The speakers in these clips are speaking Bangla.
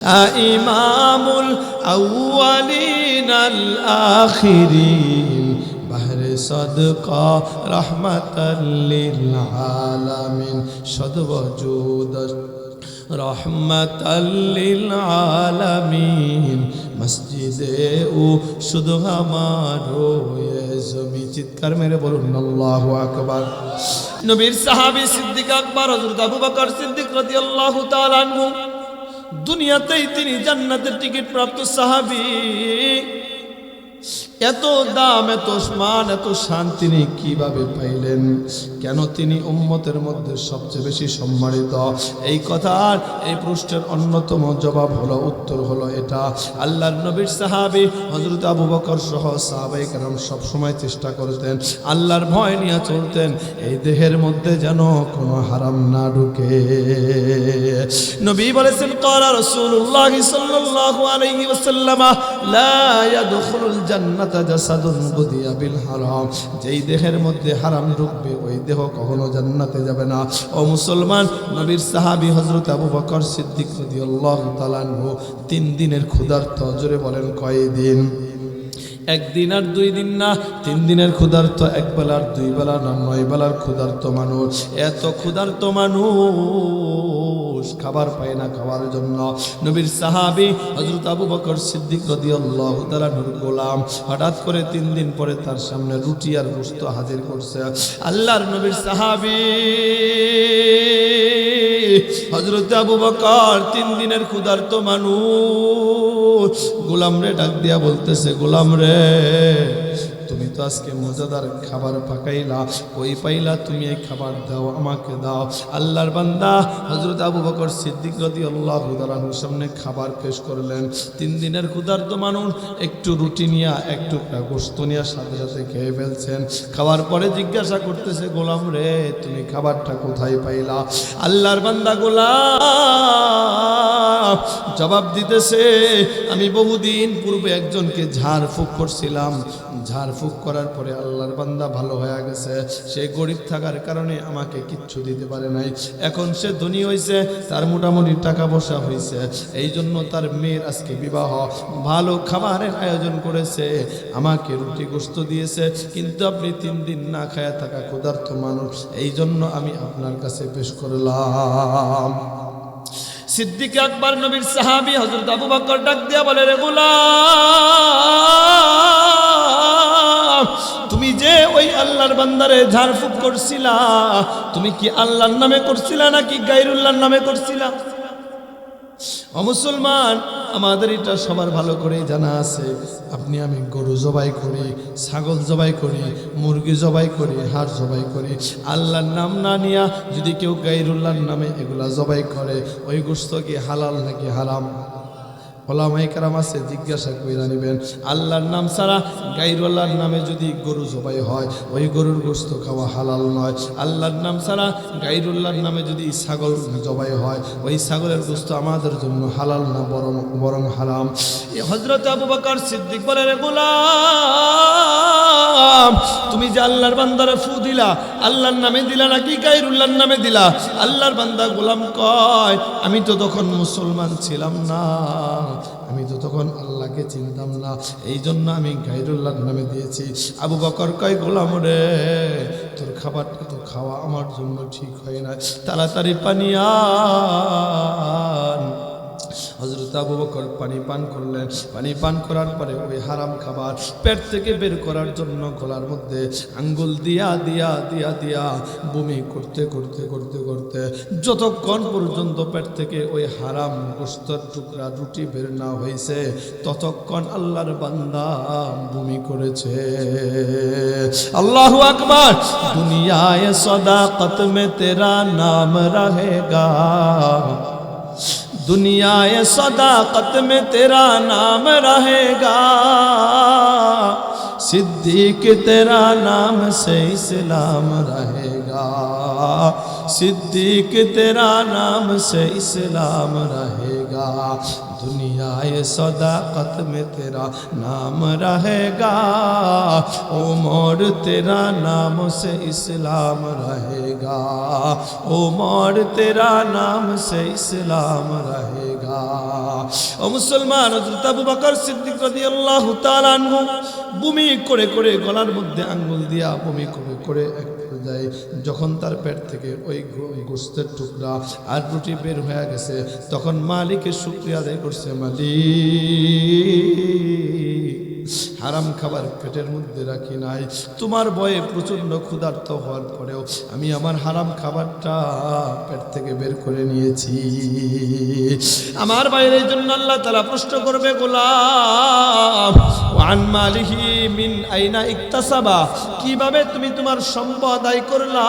ইমামুল আউয়ালিন আল আখিরিন বাহরে সদকা রহমাতাল লিল আলামিন সদওয়াজুদ রহমাতাল লিল আলামিন মসজিদে ও শুধু আমারো জমি। চিৎকার মেরে বলুন আল্লাহু আকবার। নবীর সাহাবী সিদ্দিক আকবর হযরত আবু বকর সিদ্দিক রাদিয়াল্লাহু তাআলা আনহু দুনিয়াতেই তিনি জান্নাতের টিকিট প্রাপ্ত সাহাবী। এত দাম, এত সম্মান, এত শান তিনি কিভাবে পাইলেন? কেন তিনি উম্মতের মধ্যে সবচেয়ে বেশি সম্মানিত? এই কথার এই প্রশ্নের অন্যতম জবাব হলো, উত্তর হলো এটা, আল্লাহর নবীর সাহাবী হযরত আবু বকর সহ সাহাবায়ে কেরাম সব সময় চেষ্টা করতেন, আল্লাহর ভয় নিয়ে চলতেন, এই দেহের মধ্যে যেন কোনো হারাম না ঢুকে। নবী বলেছেন, ক্বালা রাসূলুল্লাহ সাল্লাল্লাহু আলাইহি ওয়াসাল্লাম লা ইয়াদখুলুল জান্নাত জাসাদুন বুদিয়া বিল হারাম। যেই দেহের মধ্যে হারাম ঢুকবে ওই দেহ কখনো জান্নাতে যাবে না। ও মুসলমান, নবীর সাহাবী হযরত আবু বকর সিদ্দিক রাদিয়াল্লাহু তাআলা আনহু 3 দিনের ক্ষুধার্ত। জোরে বলেন কয়দিন? একদিন আর 2 দিন না, 3 দিনের ক্ষুধার্ত। এক বেলার 2 বেলা না, 9 বেলার ক্ষুধার্ত মানুষ। এত ক্ষুধার্ত মানুষ খাবার পায় না খাওয়ার জন্য। নবীর সাহাবী হযরত আবু বকর সিদ্দিক রাদিয়াল্লাহু তাআলা নূর গোলাম হঠাৎ করে 3 দিন পরে তার সামনে রুটি আর গোশত হাজির করছে। আল্লাহর নবীর সাহাবী হযরত আবু বকর 3 দিনের ক্ষুধার্ত মানুষ গোলাম রে ডাক দিয়া বলতেছে, গোলাম রে, তুমি তো আজকে মজাদার খাবার পাকাইলা, কই পাইলা তুমি এই খাবার? দাও, আমাকে দাও। আল্লাহর বান্দা হযরত আবু বকর সিদ্দিক রাদিয়াল্লাহু তাআলার সামনে খাবার পেশ করলেন। 3 দিনের ক্ষুধার্ত মানুষ একটু রুটি নিয়ে এক টুকরা গোশত নিয়ে সাথে সাথে খেয়ে ফেলছেন। খাওয়ার পরে জিজ্ঞাসা করতেছে, গোলাম রে, তুমি খাবারটা কোথায় পাইলা? আল্লাহর বান্দা গোলাম জবাব দিতেছে, আমি বহুদিন পূর্বে একজনকে ঝাড়ফুঁক করছিলাম। ঝাড়ফুঁক করার পরে আল্লাহর বান্দা ভালো হয়ে গেছে। সে গরিব থাকার কারণে আমাকে কিচ্ছু দিতে পারে নাই। এখন সে ধনী হয়েছে, তার মোটামুটি টাকা পয়সা হয়েছে, এই জন্য তার মেয়ের আজকে বিবাহ, ভালো খাবারের আয়োজন করেছে, আমাকে রুটি গোশত দিয়েছে। কিন্তু আপনি 3 দিন না খায়া থাকা ক্ষুধার্ত মানুষ, এই জন্য আমি আপনার কাছে পেশ করলাম। সিদ্দিক আকবর নবীর সাহাবী হযরত আবু বকর ডাক দিয়া বলে, রে গোলাম, তুমি যে ওই আল্লাহর বান্দারে ঝাড়ফুঁক করছিলা, তুমি কি আল্লাহর নামে করছিলা নাকি গায়রুল্লাহর নামে করছিলা? ও মুসলমান, আমাদের এটা সবার ভালো করে জানা আছে। আপনি আমি গরু জবাই করি, ছাগল জবাই করি, মুরগি জবাই করি, হাঁস জবাই করি, আল্লাহর নাম না নিয়া যদি কেউ গায়রুল্লাহর নামে এগুলা জবাই করে, ওই গোশত কি হালাল নাকি হারাম? ওলামায়ে কেরাম আছে, জিজ্ঞাসা কইরা নিবেন। আল্লাহর নাম ছাড়া গায়রুল্লাহর নামে যদি গরু জবাই হয়, ওই গরুর গোশত খাওয়া হালাল নয়। আল্লাহর নাম ছাড়া গায়রুল্লাহর নামে যদি ছাগল জবাই হয়, ওই ছাগলের গোশত আমাদের জন্য হালাল না, বরং হারাম। হযরত আবু বকর সিদ্দিক বলে, রে গোলাম, তুমি যে আল্লাহর বান্দারে ফু দিলা, আল্লাহর নামে দিলা নাকি গায়রুল্লাহর নামে দিলা? আল্লাহর বান্দা গোলাম কয়, আমি তো তখন মুসলমান ছিলাম না, আমি তো তখন আল্লাহকে চিনতাম না, এই জন্য আমি গায়রুল্লাহর নামে দিয়েছি। আবু বকর কয়, গোলাম রে, তোর খাবারটা তো খাওয়া আমার জন্য ঠিক হয় না, তাড়াতাড়ি পানি আন। হযরত আবু বকর পানি পান করলেন। পানি পান করার পরে ওই হারাম খাবার পেট থেকে বের করার জন্য গলার মধ্যে আঙ্গুল দিয়া দিয়া দিয়া দিয়া বমি করতে করতে করতে করতে যতক্ষণ পর্যন্ত পেট থেকে ওই হারাম গোশতের টুকরা রুটি বের না হয়েছে, ততক্ষণ আল্লাহর বান্দা বমি করেছে। আল্লাহু আকবার। দুনিয়ায় সদাকত মে তেরা নাম রহেগা, दुनियाए सदाकत में तेरा नाम रहेगा, सिद्दीक तेरा नाम से इस्लाम रहेगा, सिद्दीक तेरा नाम से इस्लाम रहेगा, दुनियाए सदाकत में तेरा नाम रहेगा, उमर तेरा नाम से इस्लाम रहेगा, उमर तेरा नाम से इस्लाम रहेगा। ও মুসলমান, হযরত আবু বকর সিদ্দিক রাদিয়াল্লাহু তাআলা আনহু বমি করে করে গলার মধ্যে আঙ্গুল দিয়া বমি করে করে এক পর্যায়ে যখন তার পেট থেকে ওই গোশতের টুকরা আর রুটি বের হয়ে গেছে, তখন মালিকের শুকরিয়া আদায় করছে, মালিক হারাম খাবার পেটের মধ্যে রাখি নাই, তোমার ভয়ে প্রচন্ড ক্ষুধার্ত হওয়ার পরেও আমি আমার হারাম খাবারটা পেট থেকে বের করে নিয়েছি। আমার বাইরে এই জন্য আল্লাহ তাআলা প্রশ্ন করবে, গোলাম ওয়ান মালিহি মিন আইনা ইকতাসাবা, কিভাবে তুমি তোমার সম্পদ আয় করলা?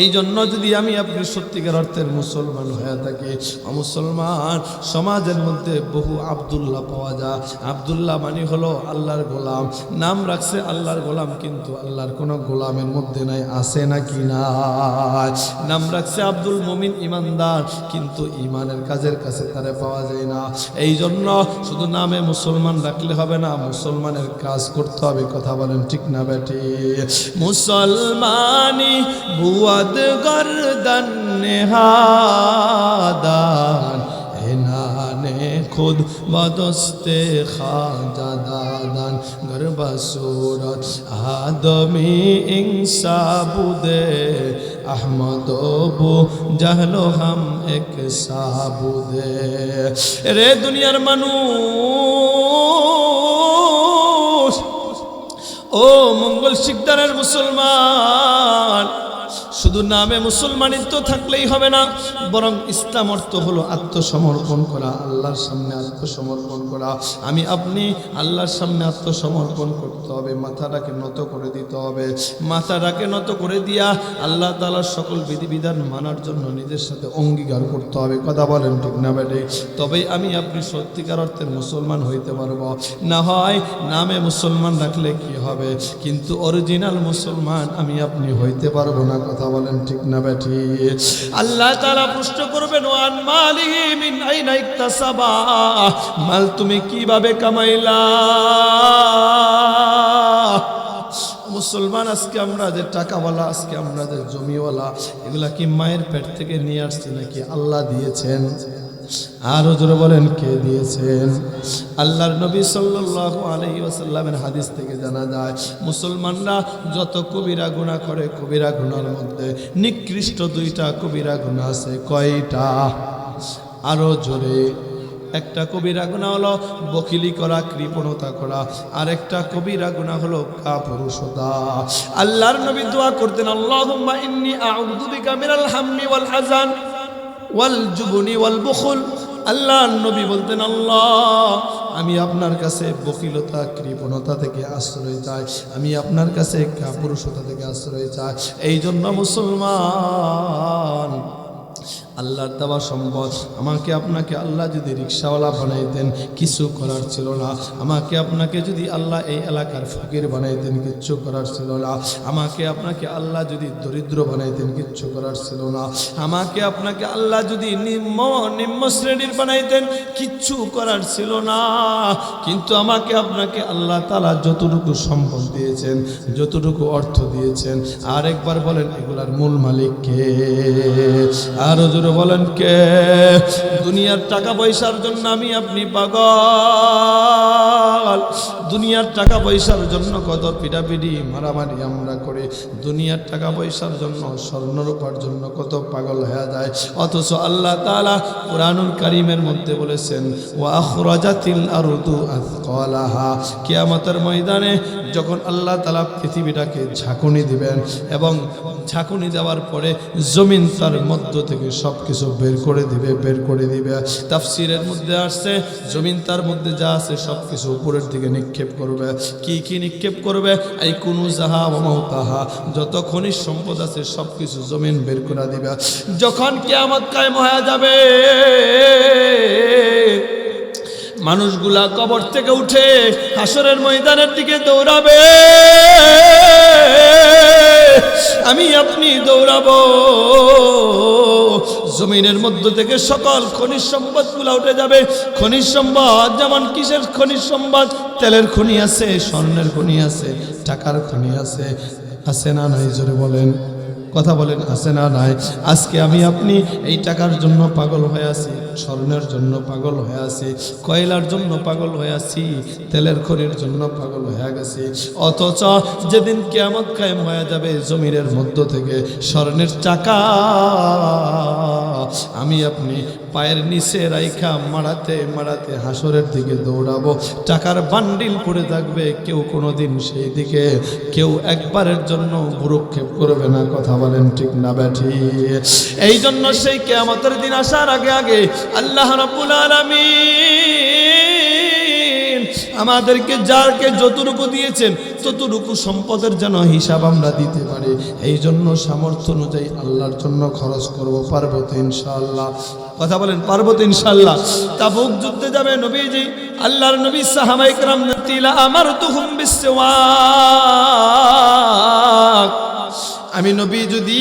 এই জন্য যদি আমি আপনি সত্যিকার অর্থের মুসলমান হয়ে থাকি, মুসলমান সমাজের মধ্যে বহু আব্দুল্লাহ পাওয়া যায়। আব্দুল্লাহ মানে হলো আল্লাহর গোলাম, নাম রাখছে আল্লাহর গোলাম, কিন্তু আল্লাহর কোনো গোলামের মধ্যে নাই, আছে নাকি না? নাম রাখছে আব্দুল মুমিন ইমানদার, কিন্তু ইমানের কাজের কাছে তারে পাওয়া যায় না। এই জন্য শুধু নামে মুসলমান রাখলে হবে না, মুসলমানের কাজ করতে হবে। কথা বলেন ঠিক না বেটি? মুসলমানি বুয়া गर्दन नेहादान एनाने खुद बदस्ते खाजा दादान गर्बा सूरत आदमी इंसा बुदे अहमद बु जहलो हम एक साबुदे। रे दुनियार मानुष ओ मंगल शिकदारेर मुसलमान, শুধু নামে মুসলমানিত্ব থাকলেই হবে না, বরং ইসলাম অর্থ হলো আত্মসমর্পণ করা, আল্লাহর সামনে আত্মসমর্পণ করা। আমি আপনি আল্লাহর সামনে আত্মসমর্পণ করতে হবে, মাথাটাকে নত করে দিতে হবে। মাথাটাকে নত করে দিয়া আল্লাহ তাআলার সকল বিধিবিধান মানার জন্য নিজের সাথে অঙ্গীকার করতে হবে। কথা বলেন ঠিক না বেটে? তবেই আমি আপনি সত্যিকার অর্থে মুসলমান হইতে পারবো। না হয় নামে মুসলমান রাখলে কি হবে, কিন্তু অরিজিনাল মুসলমান আমি আপনি হইতে পারবো না। কথা বলেন ঠিক না বেটি? আল্লাহ তাআলা প্রশ্ন করবেন, ওয়ান মালিহি মিন আইনা ইকতাসাবা, মাল তুমি কিভাবে কামাইলা? মুসলমান আজকে আমরা যে টাকাওয়ালা, আজকে আমরা যে জমিওয়ালা, এগুলা কি মায়ের পেট থেকে নিয়ে আসছি নাকি আল্লাহ দিয়েছেন? আরো জোরে বলেন, কে দিয়েছেন? আল্লাহর নবী সাল্লাল্লাহু আলাইহি ওয়াসাল্লামের হাদিস থেকে জানা যায়, মুসলমানরা যত কবিরা গুনাহ করে, কবিরা গুনার মধ্যে নিকৃষ্ট দুইটা কবিরা গুনাহ আছে। কয়টা? আরো জোরে। একটা কবিরা গুনাহ হলো বখিলি করা, কৃপণতা করা, আর একটা কবিরা গুনাহ হলো কাপুরুষতা। আল্লাহর নবী দোয়া করতেন, আল্লাহুম্মা ইন্নী আউযু বিকা মিনাল হাম্মি ওয়াল হাযান ওয়াল জুবনি ওয়াল বুখল। আল্লাহ নবী বলতেন, আল্লাহ আমি আপনার কাছে বখিলতা, কৃপণতা থেকে আশ্রয় চাই, আমি আপনার কাছে কাপুরুষতা থেকে আশ্রয় চাই। এই জন্য মুসলমান, আল্লাহর দেওয়া সম্পদ, আমাকে আপনাকে আল্লাহ যদি রিক্সাওয়ালা বানাইতেন কিছু করার ছিল না। আমাকে আপনাকে যদি আল্লাহ এই এলাকার ফকির বানাইতেন কিচ্ছু করার ছিল না। আমাকে আপনাকে আল্লাহ যদি দরিদ্র বানাইতেন কিচ্ছু করার ছিল না। আমাকে আপনাকে আল্লাহ যদি নিম্ন শ্রেণীর বানাইতেন কিচ্ছু করার ছিল না। কিন্তু আমাকে আপনাকে আল্লাহ তাআলা যতটুকু সম্পদ দিয়েছেন, যতটুকু অর্থ দিয়েছেন, আরেকবার বলেন এগুলার মূল মালিক কে? আরো বলেন কে? দুনিয়ার টাকা পয়সার জন্য আমি আপনি পাগল। দুনিয়ার টাকা পয়সার জন্য কত পিটাপিটি মারামারি আমরা করি। দুনিয়ার টাকা পয়সার জন্য, স্বর্ণ রূপার জন্য কত পাগল হয়ে যায়। অথচ আল্লাহ তাআলা কুরআনুল কারীমের মধ্যে বলেছেন, ওয়া আখরাজাতিল আরদু আথকালাহা। কিয়ামতের ময়দানে যখন আল্লাহ তাআলা পৃথিবীটাকে ঝাঁকুনি দিবেন, এবং ঝাঁকুনি দেওয়ার পরে জমিন তার মধ্য থেকে সব কিছু বের করে দিবে। তাফসীরের মধ্যে আসছে, জমিন তার মধ্যে যা আছে সব কিছু উপরের দিকে নিক্ষেপ করবে। কি কি নিক্ষেপ করবে? আই কুনুজাহা ওয়া মাউতাহা, যত খনিজ সম্পদ আছে সব কিছু জমিন বের করে দিবে। যখন কিয়ামত কায়েম হয়ে যাবে, মানুষগুলা কবর থেকে উঠে হাসরের ময়দানের দিকে দৌড়াবে, আমি আপনি দৌড়াবো। জমিনের মধ্য থেকে সকল খনিজ সম্পদগুলো উঠে যাবে। খনিজ সম্পদ যেমন কিসের খনিজ সম্পদ? তেলের খনি আছে, স্বর্ণের খনি আছে, টাকার খনি আছে। আছে না নাই? জোরে বলেন, কথা বলেন, আছে না নাই? আজকে আমি আপনি এই টাকার জন্য পাগল হয়ে আছি, স্বর্ণের জন্য পাগল হয়ে আছি, কয়লার জন্য পাগল হয়ে আছি, তেলের খনির জন্য পাগল হয়ে গেছি। অথচ যেদিন কিয়ামত কায়েম হয়ে যাবে, জমিনের মধ্য থেকে স্বর্ণের চাকা আমি আপনি পায়ের নিচে রাইখা মারাতে মারাতে হাসরের দিকে দৌড়াবো, টাকার বান্ডিল পড়ে থাকবে, কেউ কোনোদিন সেই দিকে কেউ একবারের জন্য ভ্রুক্ষেপ করবে না। কথা বলেন ঠিক না ব্যাঠি? এই জন্য সেই কিয়ামতের দিন আসার আগে আগে আল্লাহ রাব্বুল আলামিন আমাদেরকে যারকে যতটুকু দিয়েছেন ততটুকু সম্পদের যেন হিসাব আমরা দিতে পারি, এই জন্য সামর্থ্য অনুযায়ী আল্লাহর জন্য খরচ করব। পারবো তো ইনশাআল্লাহ? কথা বলেন, পারবো তো ইনশাআল্লাহ? তাবুক যুদ্ধে যাবে নবীজি, আল্লাহর নবী সাহাবায়ে কেরাম তিলা আমারতুহুম বিসওয়াক। আমি নবী যদি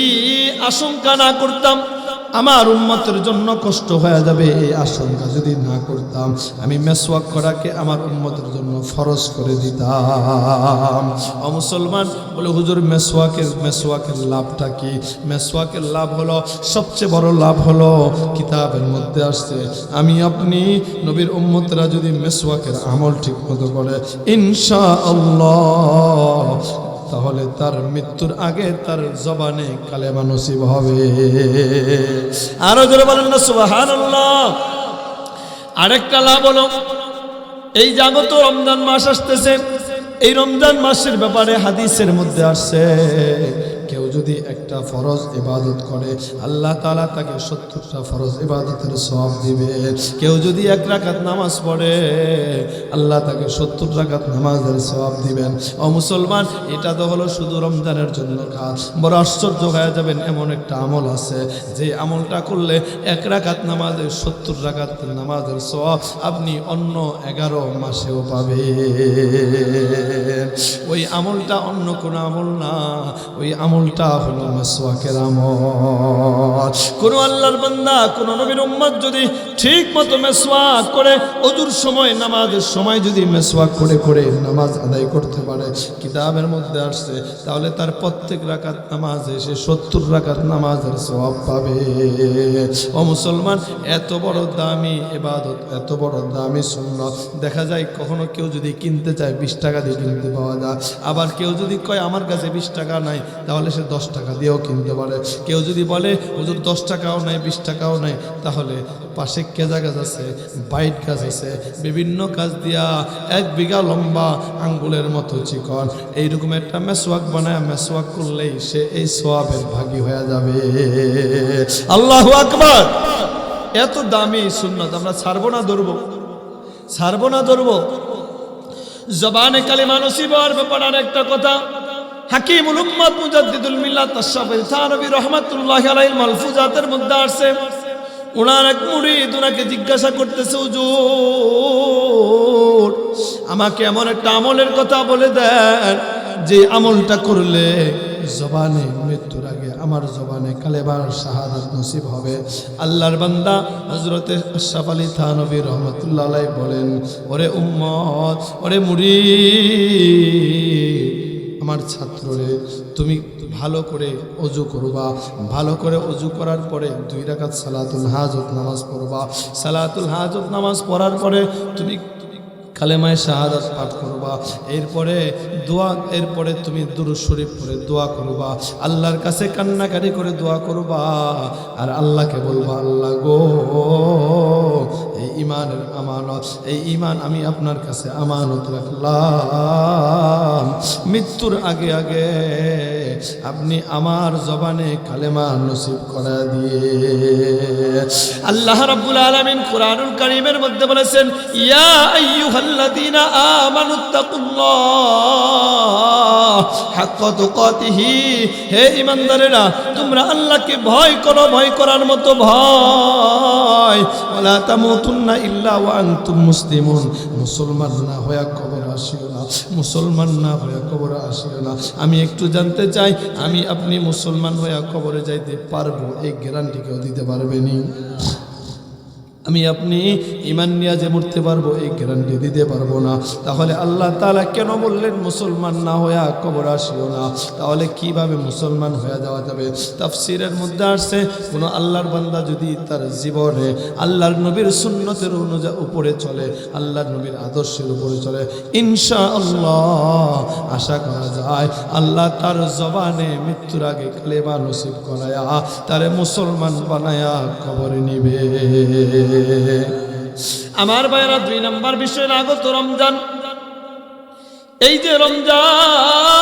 আশঙ্কা না করতাম আমার উম্মতের জন্য কষ্ট হয়ে যাবে, এই আশঙ্কা যদি না করতাম, আমি মেসওয়াক করাকে আমার উম্মতের জন্য ফরজ করে দিতাম। ও মুসলমান, বলে হুজুর মেসওয়াকের লাভটা কি? মেসওয়াকের লাভ হলো, সবচেয়ে বড় লাভ হলো, কিতাবের মধ্যে আসছে, আমি আপনি নবীর উম্মতরা যদি মেসওয়াকের আমল ঠিক মতো করে ইনশাআল্লাহ, তাহলে তার মৃত্যুর আগে তার জবানে কালেমা নসিব হবে। আরো জোরে বলেন না সুবহানাল্লাহ। আরেকটা লাভ হলো, এই জাগত রমজান মাস আসতেছে, এই রমজান মাসের ব্যাপারে হাদিসের মধ্যে আসছে, কেউ যদি একটা ফরজ ইবাদত করে আল্লাহ তাআলা তাকে 70টা ফরজ ইবাদতের সওয়াব দিবে। কেউ যদি 1 রাকাত নামাজ পড়ে আল্লাহ তাকে 70 রাকাত নামাজের সওয়াব দিবেন। ও মুসলমান, এটা তো হলো শুধু রমজানের জন্য কাজ। বড় আশ্চর্য হয়ে যাবেন, এমন একটা আমল আছে যে আমলটা করলে 1 রাকাত নামাজের 70 রাকাত নামাজের সওয়াব আপনি অন্য 11 মাসেও পাবেন। ওই আমলটা অন্য কোনো আমল না, ওই আমলটা হলো মেসওয়াকের আমল। কোন আল্লাহর বান্দা, কোন নবীর উম্মত যদি ঠিক মতো মেসওয়াক করে, ওযুর সময় নামাজের সময় যদি মেসওয়াক করে করে নামাজ আদায় করতে পারে, কিতাবের মধ্যে আসছে, তাহলে তার প্রত্যেক রাকাত নামাজে সে 70 রাকাত নামাজের সওয়াব পাবে। ও মুসলমান, এত বড় দামি ইবাদত, এত বড় দামি সুন্নাত, দেখা যায় কখনো কেউ যদি কিনতে চায় 20 টাকা দিয়ে কিনতে পাওয়া যায়, আবার কেউ যদি কয় আমার কাছে 20 টাকা নাই, তাহলে সে 10 টাকা দিয়েও কিনতে পারে। কেউ যদি বলে হুজুর 10 টাকাও নাই, 20 টাকাও নাই, তাহলে পাশে কেজা গাছ আছে, বাইট গাছ আছে, বিভিন্ন গাছ দিয়া 1 বিঘা লম্বা আঙ্গুলের মতো চিকন, এইরকম একটা মেসওয়াক বানায় মেসওয়াক করলেই সে এই সওয়াবের ভাগী হয়ে যাবে। আল্লাহু আকবার। এত দামি সুন্নাত আমরা ছাড়বো না ধরবো? ছাড়বো না ধরবো? জবানে কালিমা নসিব হওয়ার ব্যাপারে আরেকটা কথা, হাকিমুল উম্মাত মুজাদ্দিদুল মিল্লাত আশ-শাফিঈ থানভী রাহমাতুল্লাহি আলাইহির মালফুজাতের মধ্যে আসছে, ওনার এক মুরিদ ওনাকে জিজ্ঞাসা করতেছে, হুজুর আমাকে এমন একটা আমলের কথা বলে দেন যে আমলটা করলে জবানে মৃত্যুর আগে আমার জবানে কালেমার শাহাদাত নসিব হবে। আল্লাহর বান্দা হযরতে আশরাফ আলী থানভী রাহমাতুল্লাহি আলাইহি বলেন, ওরে উম্মত, ওরে মুরিদ, আমার ছাত্ররে, তুমি ভালো করে ওযু করবা, ভালো করে ওযু করার পরে 2 রাকাত সালাতুল হাজত নামাজ পড়বা। সালাতুল হাজত নামাজ পড়ার পরে তুমি কালেমায়ে শাহাদাত পাঠ করবা, এরপরে দোয়া, এরপরে তুমি দুরূদ শরীফ পড়ে দোয়া করবা, আল্লাহর কাছে কান্নাকারি করে দোয়া করবা, আর আল্লাহকে বলবা, আল্লাহ গো, এই ঈমানের আমানত, এই ঈমান আমি আপনার কাছে আমানত রাখলাম, মৃত্যুর আগে আগে আপনি আমার জবানে কালেমা নসিব করে দিয়ে। আল্লাহ রাব্বুল আলামিন কুরআনুল কারীমের মধ্যে বলেছেন, ইয়া আইয়ুহাল্লাযীনা আমানুত্তাকুল্লাহ হাক্কা তুকাতিহি, হে ঈমানদারেরা তোমরা আল্লাহকে ভয় করো, ভয় করার মতো ভয়, ওয়ালা তামুতুন্না ইল্লা ওয়া আনতুম মুসলিমুন, মুসলমান না হয়ে কবরে আসিও না, মুসলমান না হয়ে কবরে আসিও না। আমি একটু জানতে চাই, আমি আপনি মুসলমান হয়ে কবরে যাইতে পারবো? এই গ্যারান্টি কেউ দিতে পারবেনি? আমি আপনি ঈমান নিয়ে যে মরতে পারবো এই গ্যারান্টি দিতে পারবো না। তাহলে আল্লাহ তাআলা কেন বললেন মুসলমান না হইয়া কবর আসিও না? তাহলে কিভাবে মুসলমান হয়ে যাওয়া যাবে? তাফসীরের মধ্যে আসছে, কোনো আল্লাহর বান্দা যদি তার জীবনে আল্লাহর নবীর সুন্নতের উপরে চলে, আল্লাহর নবীর আদর্শের উপরে চলে, ইনশাআল্লাহ আশা করা যায় আল্লাহ তার জবানে মৃত্যুর আগে কালেমা নসিব করায়া তারে মুসলমান বানায়া কবরে নিবে। আমার ভাইরা, 2 নম্বর বিষয় আগত রমজান। এই যে রমজান,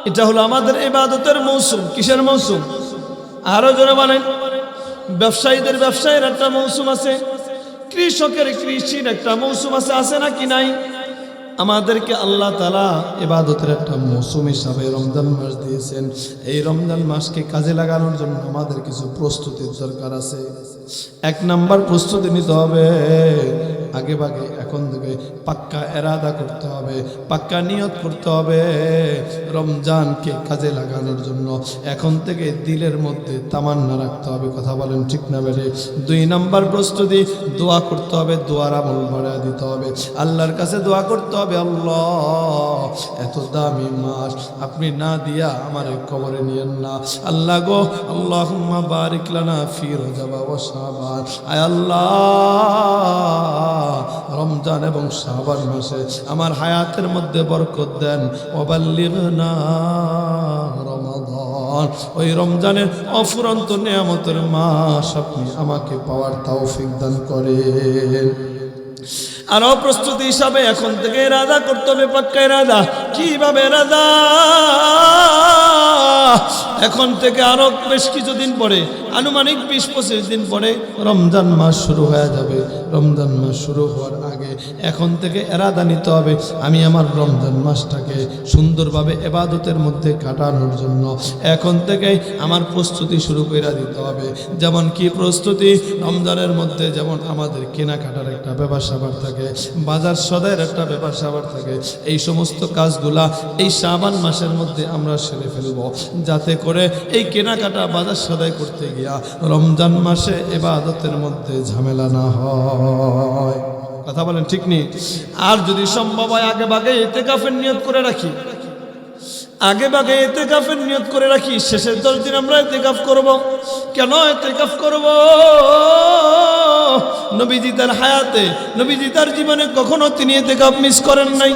এটা হলো আমাদের ইবাদতের মৌসুম। কিসের মৌসুম? আরো জোরে বলেন। ব্যবসায়ীদের ব্যবসায়ের একটা মৌসুম আছে, কৃষকের কৃষির একটা মৌসুম আছে, আছে নাকি নাই? আমাদেরকে আল্লাহ তাআলা ইবাদতের একটা মৌসুম হিসাবে রমজান মাস দিয়েছেন। এই রমজান মাসকে কাজে লাগানোর জন্য আমাদের কিছু প্রস্তুতির দরকার আছে। 1 নাম্বার প্রস্তুতি নিতে হবে, আগে ভাগে এখন থেকে পাক্কা এরাদা করতে হবে, পাক্কা নিয়ত করতে হবে রমজানকে কাজে লাগানোর জন্য। এখন থেকে দিলের মধ্যে তামান্না রাখতে হবে। কথা বলেন ঠিক না বেড়ে? 2 নাম্বার প্রস্তুতি, দোয়া করতে হবে, দোয়ার আমল বাড়ায় দিতে হবে, আল্লাহর কাছে দোয়া করতে হবে, আল্লাহ এত দামি মাস আপনি না দিয়া আমার কবরে নিয়েন না। আল্লাহ গো, আল্লাহুম্মা বারিক লানা ফি রজব ওয়া শাবান। আয় আল্লাহ, রমজান এবং শাবান মাসে আমার হায়াতের মধ্যে বরকত দেন। ওয়াবাল্লিগনা রমাদান, ওই রমজানের অফুরন্ত নিয়ামতের মাস আপনি আমাকে পাওয়ার তৌফিক দান করেন। আরো প্রস্তুতি হিসাবে এখন থেকে ইরাদা করতে হবে, পাক্কা ইরাদা। কিভাবে ইরাদা? এখন থেকে আরো বেশ কিছুদিন পরে, আনুমানিক 20-25 দিন পরে রমজান মাস শুরু হয়ে যাবে। রমজান মাস শুরু হওয়ার আগে এখন থেকে ইরাদা নিতে হবে, আমি আমার রমজান মাসটাকে সুন্দরভাবে ইবাদতের মধ্যে কাটানোর জন্য এখন থেকে আমার প্রস্তুতি শুরু করে দিতে হবে। যেমন কি প্রস্তুতি? রমজানের মধ্যে যেমন আমাদের কেনাকাটার একটা ব্যাপার স্যাপার থাকে, বাজার সদাইয়ের একটা ব্যাপার স্যাপার থাকে, এই সমস্ত কাজগুলা এই শাবান মাসের মধ্যে আমরা সেরে ফেলবো, যাতে করে এই কেনাকাটা বাজার সদাই করতে গিয়া রমজান মাসে ইবাদতের মধ্যে ঝামেলা না হয়। কথা বলেন ঠিক নেই? আর যদি সম্ভব হয় আগে ভাগে ইতিকাফের নিয়ত করে রাখি, আগে ভাগে ইতিকাফের নিয়ত করে রাখি, শেষের 10 দিন আমরা ইতিকাফ করব। কেন ইতিকাফ করব? নবীজি তার হায়াতে, নবীজি তার জীবনে কখনো তিনি ইতিকাফ মিস করেন নাই।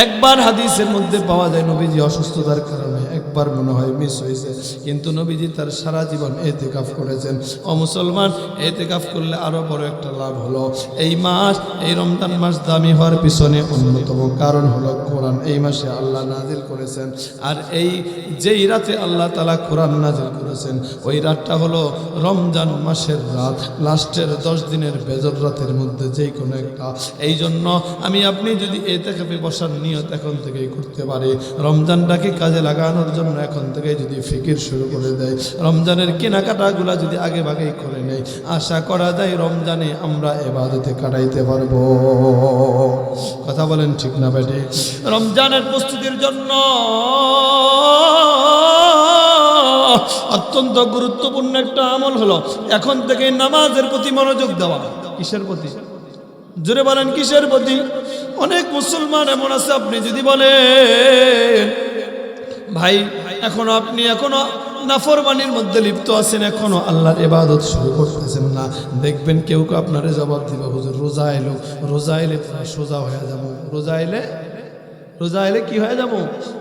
একবার হাদিসের মধ্যে পাওয়া যায় নবীজি অসুস্থতার কারণে একবার মনে হয় মিস হয়েছে, কিন্তু নবীজি তার সারা জীবন ইতিকাফ করেছেন। ও মুসলমান, ইতিকাফ করলে আরো বড় একটা লাভ হলো, এই মাস, এই রমজান মাস দামি হওয়ার পিছনে অন্যতম কারণ হলো কোরআন এই মাসে আল্লাহ নাজিল করেছেন। আর এই যেই রাতে আল্লাহ তাআলা কোরআন নাজিল করেছেন, ওই রাতটা হলো রমজান মাসের রাত, লাস্টের 10 দিনের বেজর রাতের মধ্যে যেই কোনো একটা। এই জন্য আমি আপনি যদি ইতিকাফে বসার নিয়ত এখন থেকেই করতে পারি, রমজানটাকে কাজে লাগানোর জন্য এখন থেকে যদি ফিকির শুরু করে দেয়, রমজানের কেনাকাটাগুলা যদি আগে ভাগেই করে নেই, আশা করা যায় রমজানে আমরা ইবাদতে কাটাইতে পারবো। কথা বলেন ঠিক না বেটি? রমজানের প্রস্তুতির জন্য অত্যন্ত গুরুত্বপূর্ণ একটা আমল হলো এখন থেকে নামাজের প্রতি মনোযোগ দেওয়া। কিসের প্রতি? জোরে বলেন, কিসের প্রতি? অনেক মুসলমান এমন আছে, আপনি যদি বলেন ভাই এখনো আপনি এখনো নাফরমানির মধ্যে লিপ্ত আছেন, এখনো আল্লাহর ইবাদত শুরু করতেছেন না, দেখবেন কেউ কেউ আপনারে জবাব দিবে, হুজুর রোজা এলো, রোজা এলে সোজা হয়ে যাব, রোজা এলে কি হয়ে যাব?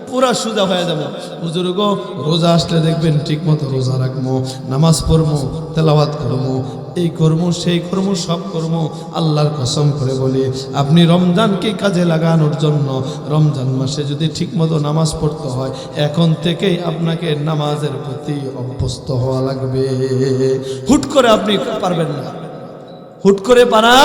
পুরা সোজা হয়ে যাব। হুজুর গো, রোজা আসলে দেখবেন ঠিক মতো রোজা রাখবো, নামাজ পড়বো, তেলাওয়াত করবো, এই কর্ম সেই কর্ম সব কর্ম। আল্লাহর কসম করে বলি, আপনি রমজানকে কাজে লাগানোর জন্য রমজান মাসে যদি ঠিকমতো নামাজ পড়তে হয়, এখন থেকেই আপনাকে নামাজের প্রতি অভ্যস্ত হওয়া লাগবে। হুট করে আপনি পারবেন না, হুট করে পারা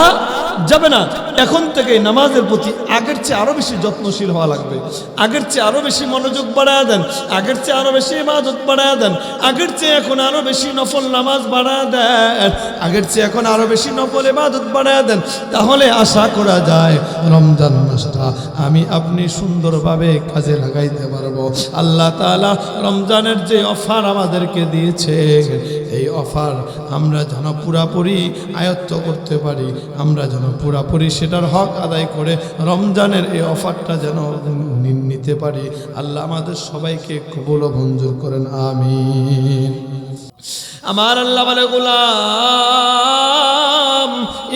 যাবে না। এখন থেকে নামাজের প্রতি আগের চেয়ে আরো বেশি যত্নশীল হওয়া লাগবে। আগের চেয়ে আরো বেশি মনোযোগ বাড়ায় দেন, আগের চেয়ে আরো বেশি ইবাদত বাড়ায় দেন, আগের চেয়ে এখন আরো বেশি নফল নামাজ বাড়ায় দেন, আগের চেয়ে এখন আরো বেশি নফল ইবাদত বাড়ায় দেন। তাহলে আশা করা যায় রমজান মাসটা আমি আপনি সুন্দরভাবে কাজে লাগাইতে পারবো। আল্লাহ তাআলা রমজানের যে অফার আমাদেরকে দিয়েছে, এই অফার আমরা যেন পুরাপুরি আয়ত্ত করতে পারি, আমরা যেন পুরাপুরি সেটার হক আদায় করে রমজানের এই অফারটা যেন নিতে পারি। আল্লাহ আমাদের সবাইকে কবুল ও মঞ্জুর করেন, আমিন। আমার আল্লাহ বলে, গোলাম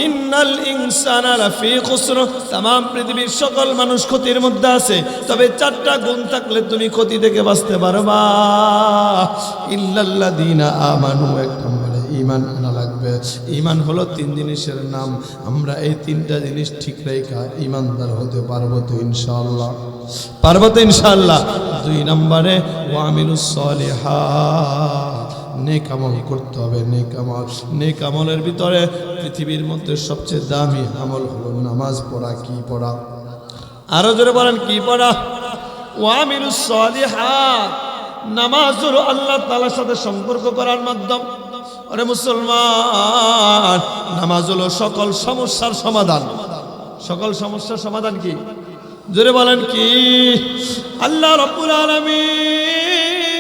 ইন্নাল ইনসানা লাফি খুসর, तमाम পৃথিবীর সকল মানুষ ক্ষতির মধ্যে আছে, তবে চারটা গুণ থাকলে তুমি ক্ষতি থেকে বাঁচতে পারবা। ইল্লাল্লাযীনা আমানু, এক নম্বরে ঈমান আনা লাগবে। ঈমান হলো তিন জিনিসের নাম। আমরা এই তিনটা জিনিস ঠিক রেখা ঈমানদার হতে পারবো তো ইনশাআল্লাহ? পারবো তো ইনশাআল্লাহ? দুই নম্বরে ওয়া আমিলুস সালিহাত, নেক আমল করতে হবে। নেক আমলের ভিতরে পৃথিবীর মধ্যে সবচেয়ে দামি আমল হলো নামাজ পড়া। কি পড়া? আরো জোরে বলেন, কি পড়া? ওয়া আমিলুস সালিহাত, নামাজ হলো আল্লাহ তাআলার সাথে সম্পর্ক করার মাধ্যম। আরে মুসলমান, নামাজ হলো সকল সমস্যার সমাধান। সকল সমস্যার সমাধান কি? জোরে বলেন কি? আল্লাহ রাব্বুল আলামিন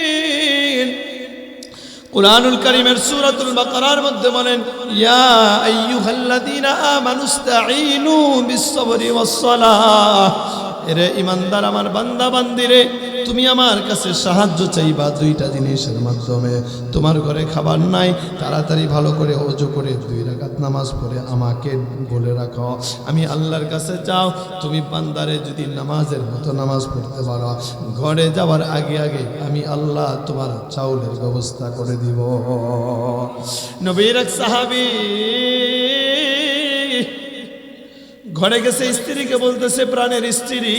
কুরআনুল কারীমের সূরাতুল বাকারার মধ্যে বলেন, ইয়া আইয়ুহাল্লাযীনা আমানুস্তাঈনু বিস-সাবরি ওয়াস-সালাহ। এরে ঈমানদার আমার বান্দা বান্দিরে, তুমি আমার কাছে সাহায্য চাইবা দুইটা জিনিসের মাধ্যমে। তোমার ঘরে খাবার নাই, তাড়াতাড়ি ভালো করে ওযু করে 2 রাকাত নামাজ পড়ে আমাকে বলে রাখো। আমি আল্লাহর কাছে চাও, তুমি বান্দারে যদি নামাজের মতো নামাজ পড়তে পারো, ঘরে যাওয়ার আগে আগে আমি আল্লাহ তোমার চাউলের ব্যবস্থা করে দিব। নবীর এক সাহাবী ঘরে গেছে, স্ত্রীকে বলতেছে, প্রাণের স্ত্রী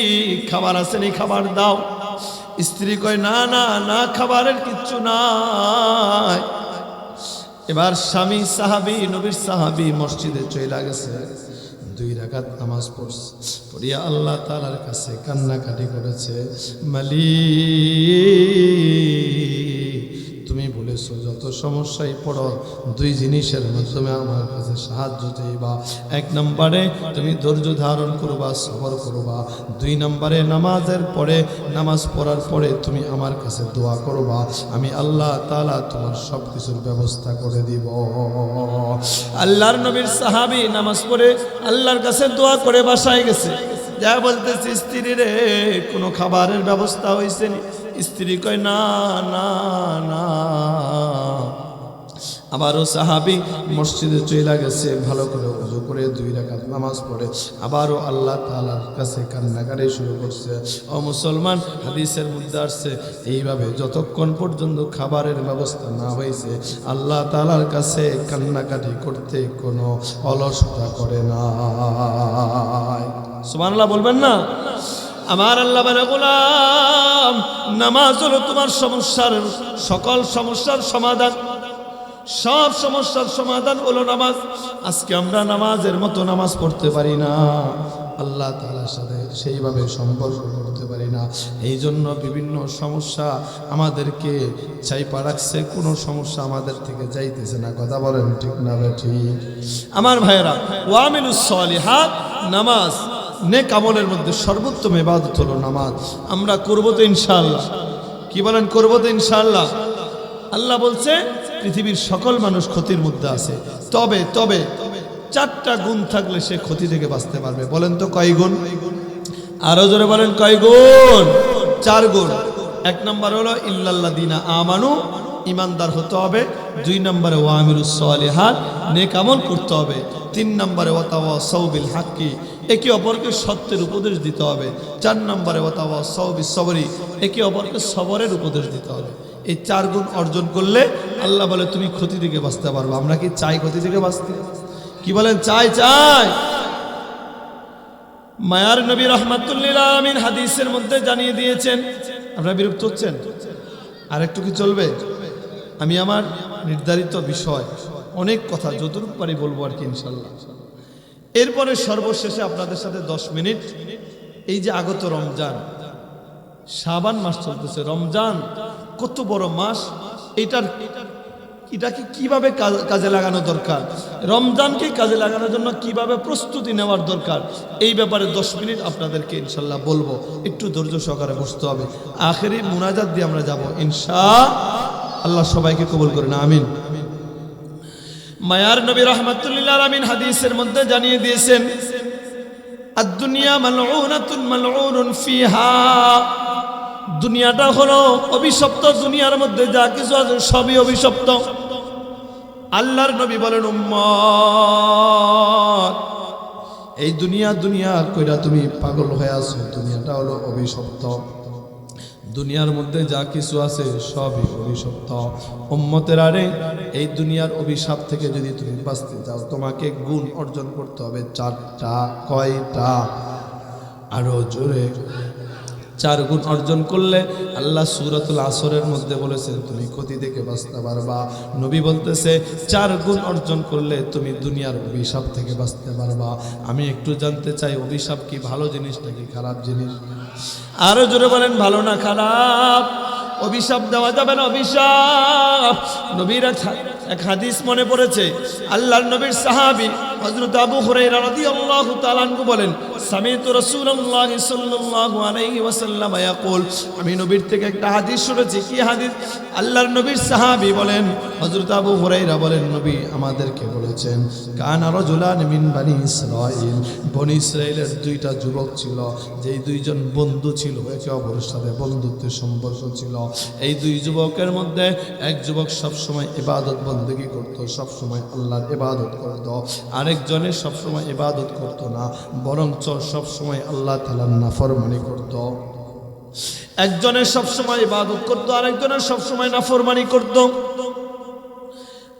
খাবার আসেনি, খাবার দাও। স্ত্রী কয়, না না না, খাবারের কিচ্ছু নাই। এবার স্বামী সাহাবী, নবীর সাহাবী মসজিদে চলে গেছে, 2 রাকাত নামাজ পড়ছে, পড়িয়া আল্লাহ তাআলার কাছে কান্নাকাটি করেছে, মালিক তুমি বলেছো যত সমস্যায় পড়ো 2 জিনিসের মাধ্যমে আমার কাছে সাহায্য চাইবা। 1 নম্বরে তুমি ধৈর্য ধারণ করবা, সবর করবা। 2 নম্বরে নামাজের পরে, নামাজ পড়ার পরে তুমি আমার কাছে দোয়া করবা, আমি আল্লাহ তাআলা তোমার সব কিছুর ব্যবস্থা করে দিব। আল্লাহর নবীর সাহাবী নামাজ পড়ে আল্লাহর কাছে দোয়া করে বাসায় গেছে, যা বলতেছে, স্ত্রী রে কোনো খাবারের ব্যবস্থা হয়েছে নি? স্ত্রী কয়, না না না। আবারও সাহাবী মসজিদে চলে গেছে, ভালো করে ওযু করে 2 রাকাত নামাজ পড়ে আবারও আল্লাহ তাআলার কাছে কান্নাকাটি শুরু করছে। ও মুসলমান, হাদিসের মধ্যে আসছে, এইভাবে যতক্ষণ পর্যন্ত খাবারের ব্যবস্থা না হয়েছে আল্লাহ তাআলার কাছে কান্নাকাটি করতে কোনো অলসতা করে না। সুবহানাল্লাহ বলবেন না? আমার আল্লাহ বলে, গোলাম নামাজ হলো তোমার সমস্যার, সকল সমস্যার সমাধান। সব সমস্যার সমাধান হলো নামাজ। আজকে আমরা নামাজের মতো নামাজ পড়তে পারি না, আল্লাহ তাআলার সাথে সেইভাবে সম্পর্ক করতে পারি না। এই জন্য বিভিন্ন সমস্যা আমাদেরকে চাইপা রাখছে, কোনো সমস্যা আমাদের থেকে যাইতেছে না। কথা বলেন ঠিক না ঠিক? আমার ভাইয়েরা, ওয়া আমিলুস সালিহাত, নামাজ নেক আমলের মধ্যে সর্বোত্তম ইবাদত হলো নামাজ। আমরা করব তো ইনশাআল্লাহ? কি বলেন, করব তো ইনশাআল্লাহ? আল্লাহ বলছে পৃথিবীর সকল মানুষ ক্ষতির মধ্যে আছে, তবে তবে 4টা গুণ থাকলে সে ক্ষতি থেকে বাঁচতে পারবে। বলেন তো কয় গুণ? আরো জোরে বলেন, কয় গুণ? 4 গুণ। 1 নম্বর হলো ইল্লাল্লাযীনা আমানু, ইমানদার হতে হবে। 2 নম্বরে ওয়া আমিলুস সালিহাত, নেক আমল করতে হবে। 3 নম্বরে ওয়াতাওয়াসাউ বিল হাক্কি, একে অপরকে সত্যের উপদেশ দিতে হবে। 4 নম্বরে ওয়াতাওয়াসাউ বিস সবরি, একে অপরকে সবরের উপদেশ দিতে হবে। এই 4 গুণ অর্জন করলে আল্লাহ বলে তুমি ক্ষতি থেকে বাঁচতে পারবে। আমরা কি চাই ক্ষতি থেকে বাঁচতে? কি বলেন, চাই? চাই। মায়ার নবী রাহমাতুল্লিল আলামিন হাদিসের মধ্যে জানিয়ে দিয়েছেন। আপনারা বিরক্ত হচ্ছেন? আর একটু কি চলবে? আমি আমার নির্ধারিত বিষয় অনেক কথা যতটুকু পারি বলবো আর কি ইনশাআল্লাহ। এরপরে সর্বশেষে আপনাদের সাথে 10 মিনিট, এই যে আগত রমজান, শাবান মাস চলতেছে, রমজান কত বড় মাস, এটাকে কিভাবে কাজে লাগানো দরকার, রমজানকে কাজে লাগানোর জন্য কিভাবে প্রস্তুতি নেওয়ার দরকার, এই ব্যাপারে 10 মিনিট আপনাদেরকে ইনশাল্লাহ বলবো। একটু ধৈর্য সহকারে বসতে হবে। আখেরি মুনাজাত দিয়ে আমরা যাব ইনশাআল্লাহ। সবাইকে কবুল করেন, আমিন। মায়ার নবী রাহমাতুল্লিল আলামিন হাদিসের মধ্যে জানিয়ে দিয়েছেন, আদ-দুনিয়া মালউনাতুন মালউনুন ফিহা, দুনিয়াটা হলো অভিশপ্ত, দুনিয়ার মধ্যে যা কিছু আছে সবই অভিশপ্ত। আল্লাহর নবী বলেন, উম্মত, এই দুনিয়া কইরা তুমি পাগল হয়ে আছো, দুনিয়াটা হলো অভিশপ্ত, দুনিয়ার মধ্যে যা কিছু আছে সবই অভিশপ্ত। উম্মতের আরে এই দুনিয়ার অভিশাপ থেকে যদি তুমি বাঁচতে চাও, তোমাকে গুণ অর্জন করতে হবে 4টা। কয়টা? আরো জোরে। 4 গুণ অর্জন করলে আল্লাহ সূরাতুল আসরের মধ্যে বলেছেন তুমি ক্ষতি থেকে বাঁচতে পারবা। নবী বলতেছে 4 গুণ অর্জন করলে তুমি দুনিয়ার অভিশাপ থেকে বাঁচতে পারবা। আমি একটু জানতে চাই, অভিশাপ কি ভালো জিনিস নাকি খারাপ জিনিস? আরো জোরে বলেন, ভালো না খারাপ? অভিশাপ দেওয়া যাবে না, অভিশাপ। নবীর এক হাদিস মনে পড়েছে, আল্লাহর নবীর সাহাবী হযরত আবু হুরায়রা রাদিয়াল্লাহু তাআলা আনহু বলেন, সামিতু রাসূলুল্লাহ সাল্লাল্লাহু আলাইহি ওয়াসাল্লাম ইয়াকুল, আমি নবীর থেকে একটা হাদিস শুনেছি। কি হাদিস? আল্লাহর নবীর সাহাবী বলেন, হযরত আবু হুরায়রা বলেন, নবী আমাদেরকে বলেছেন, কানা রাজুলান মিন বানি ইসরাঈল, বনি ইসরাঈলের 2টা যুবক ছিল, যেই 2জন বন্ধু ছিল, একে অপরের সাথে বন্ধুত্বের সম্পর্ক ছিল। এই 2 যুবকের মধ্যে এক যুবক সবসময় ইবাদত বন্দেগী করত, সবসময় আল্লাহর ইবাদত করত। আরেকজনের সবসময় ইবাদত করত না, বরং সবসময় আল্লাহ তাআলার নাফরমানি করত। একজনের সবসময় ইবাদত করত, আরেকজনের সবসময় নাফরমানি করত।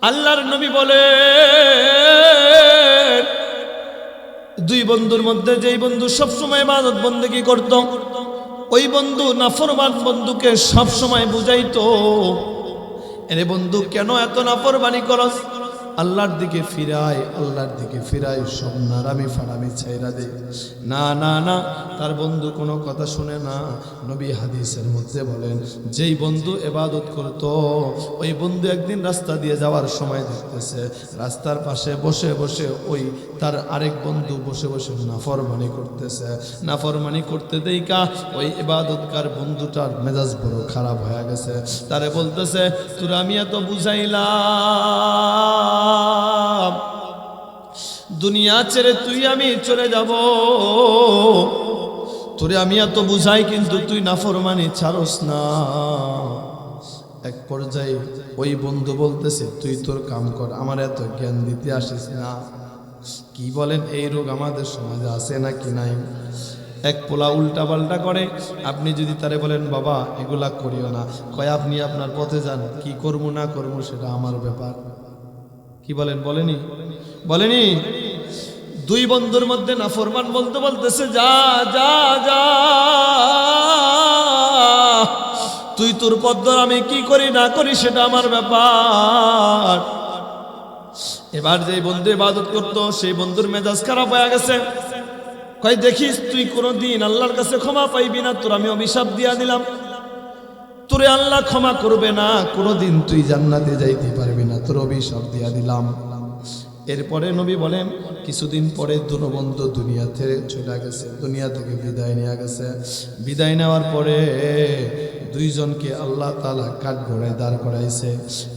আল্লাহর নবী বলেন, 2 বন্ধুর মধ্যে যেই বন্ধু সবসময় ইবাদত বন্দেগী করত, ওই বন্ধু নাফরমান বন্ধুকে সবসময় বুঝাইতো, এরে বন্ধু কেন এত নাফরমানি করস, আল্লাহর দিকে ফিরাই, আল্লাহর দিকে ফিরাই, সব নারামি ফারামি ছাইরা দে। না না না, তার বন্ধু কোনো কথা শুনে না। নবী হাদিসের মধ্যে বলেন, যেই বন্ধু ইবাদত করত, ওই বন্ধু একদিন রাস্তা দিয়ে যাওয়ার সময় দেখতেছে রাস্তার পাশে বসে বসে ওই তার আরেক বন্ধু বসে বসে নাফরমানি করতেছে। নাফরমানি করতে দেইকা ওই ইবাদতকার বন্ধুটার মেজাজ বড় খারাপ হয়ে গেছে। তারে বলতেছে, তোরা আমি এত বুঝাইলাম, দুনিয়া ছেড়ে তুই আমি চলে যাব, তোরে আমি এত বুঝাই কিন্তু তুই নাফরমানি ছাড়স না। এক পর্যায়ে ওই বন্ধু বলতেছে, তুই তোর কাম কর, আমার এত জ্ঞান দিতে আসিস না। কি বলেন, এই রোগ আমাদের সমাজে আছে নাকি নাই? এক পোলা উল্টা পাল্টা করে, আপনি যদি তারে বলেন বাবা এগুলা করিও না, কয় আপনি আপনার পথে যান, কি করবো না করবো সেটা আমার ব্যাপার। কি বলেন? বলেনি? বলেনি? 2 বন্ধুর মধ্যে নাফরমান বলতে বলতেছে, যা যা যা, তুই তোর পথ ধর, আমি কি করি না করি সেটা আমার ব্যাপার। এবার যে বন্ধু ইবাদত করতো, সেই বন্ধুর মেজাজ খারাপ হয়ে গেছে। কয় দেখিস, তুই কোনোদিন আল্লাহর কাছে ক্ষমা পাইবি না, তোর আমি অভিশাপ দিয়া দিলাম, তোরে আল্লাহ ক্ষমা করবে না, কোনোদিন তুই জান্নাতে যাইতে পারবি না, তোর অভিশাপ দিয়া দিলাম। এরপরে নবী বলেন, কিছুদিন পরে 2 বন্ধু দুনিয়াতে চলে গেছে, দুনিয়া থেকে বিদায় নিয়ে গেছে। বিদায় নেওয়ার পরে 2 জনকে আল্লাহ তাআলা কাঠগড়ায় দাঁড় করাইছে।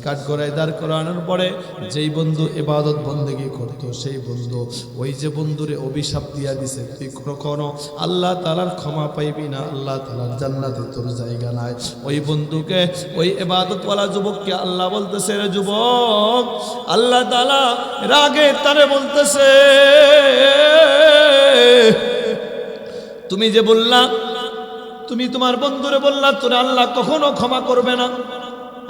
কাঠগড়ায় দাঁড় করানোর পরে যেই বন্ধু ইবাদত বন্দেগী করত, সেই বন্ধু ওই যে বন্ধুরে অভিশাপ দিয়া দিছে, তুই কখনো আল্লাহ তাআলার ক্ষমা পাইবি না, আল্লাহ তাআলার জান্নাতে তোর জায়গা নাই। ওই বন্ধুকে, ওই ইবাদতওয়ালা যুবককে আল্লাহ বলতেছে, রে যুবক, আল্লাহ তাআলা রাগে তারে বলতেছে, তুমি যে বললা, তুমি তোমার বন্ধুরে বললা তোরে আল্লাহ কখনো ক্ষমা করবে না,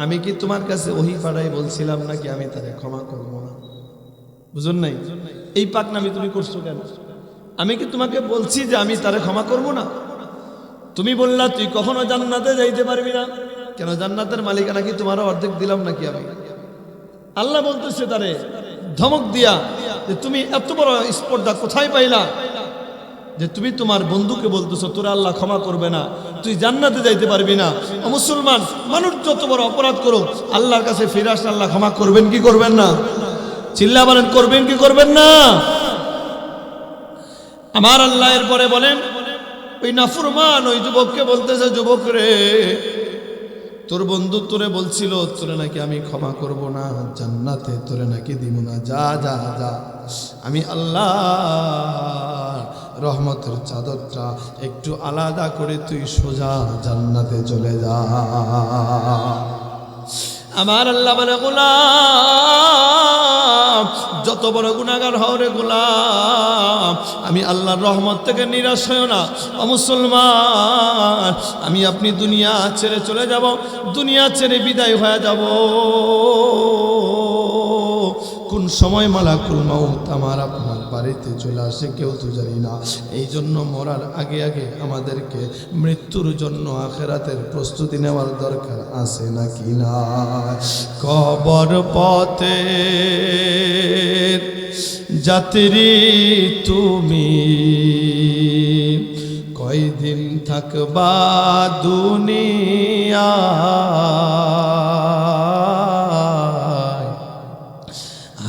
আমি কি তোমার কাছে ওহী পাঠাই বলছিলাম নাকি আমি তারে ক্ষমা করব না? বুঝুন নাই? এই পাকনামি তুমি করছো কেন? আমি কি তোমাকে বলছি যে আমি তারে ক্ষমা করব না? তুমি বললা তুই কখনো জান্নাতে যাইতে পারবি না, কেন জান্নাতের মালিকানা কি তোমারও অর্ধেক দিলাম নাকি আমি? আল্লাহ বলতেছে তারে ধমক দিয়া, যে তুমি এত বড় স্পর্ধা কোথায় পাইলা যে তুমি তোমার বন্ধুকে বলতেছো তোরা আল্লাহ ক্ষমা করবে না, তুই জান্নাতে যাইতে পারবি না। ও মুসলমান, মানুষ যত বড় অপরাধ করুক আল্লাহর কাছে ফিরে আসলে আল্লাহ ক্ষমা করবেন কি করবেন না? চিল্লা বলেন, করবেন কি করবেন না? আমার আল্লাহ এরপরে বলেন ওই নাফরমান ওই যুবককে বলতেছে, যুবক রে, তোর বন্ধু তোরে বলছিল তোরে নাকি আমি ক্ষমা করব না, জান্নাতে তোরে নাকি দিব না, যা যা যা, আমি আল্লাহ রহমতের চাদরটা একটু আলাদা করে তুই সোজা জান্নাতে চলে যা। আমার আল্লাহ বলে, গোলাম যত বড় গুনাহগার হও রে গোলাম, আমি আল্লাহর রহমত থেকে নিরাশ হও না। ও মুসলমান, আমি আপনি দুনিয়া ছেড়ে চলে যাব, দুনিয়া ছেড়ে বিদায় হয়ে যাব। কোন সময় মালাকুল মাউত আমার আপনার বাড়িতে চলে আসে কেউ তো জানি না। এই জন্য মরার আগে আগে আমাদেরকে মৃত্যুর জন্য আখেরাতের প্রস্তুতি নেওয়ার দরকার আছে নাকি না? কবর পথে যাত্রী তুমি, কয়দিন থাকবা দুনিয়া,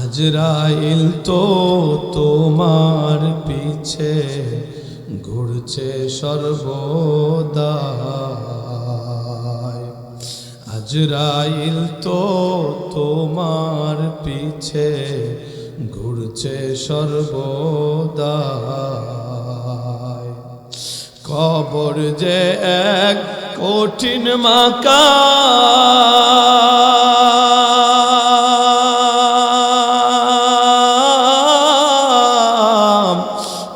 আজরাইল তো তোমার পিছে ঘুরছে সর্বদা, আজরাইল তো তোমার পিছে ঘুরছে সর্বদা। কবর যে এক কঠিন মাকাম,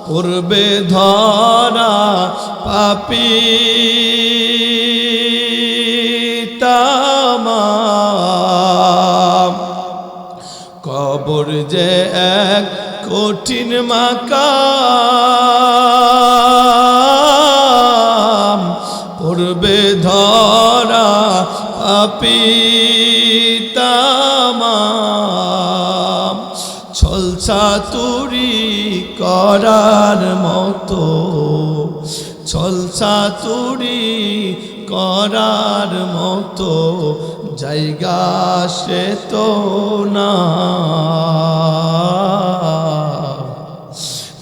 পূর্বে ধরা পাপী তামাম। কবর যে এক কঠিন মাকাম, পূর্বে ধরা পাপী তামাম। ছলছাতুরি করার মতো, ছলছাতুরি করার মতো জায়গা সে তো না,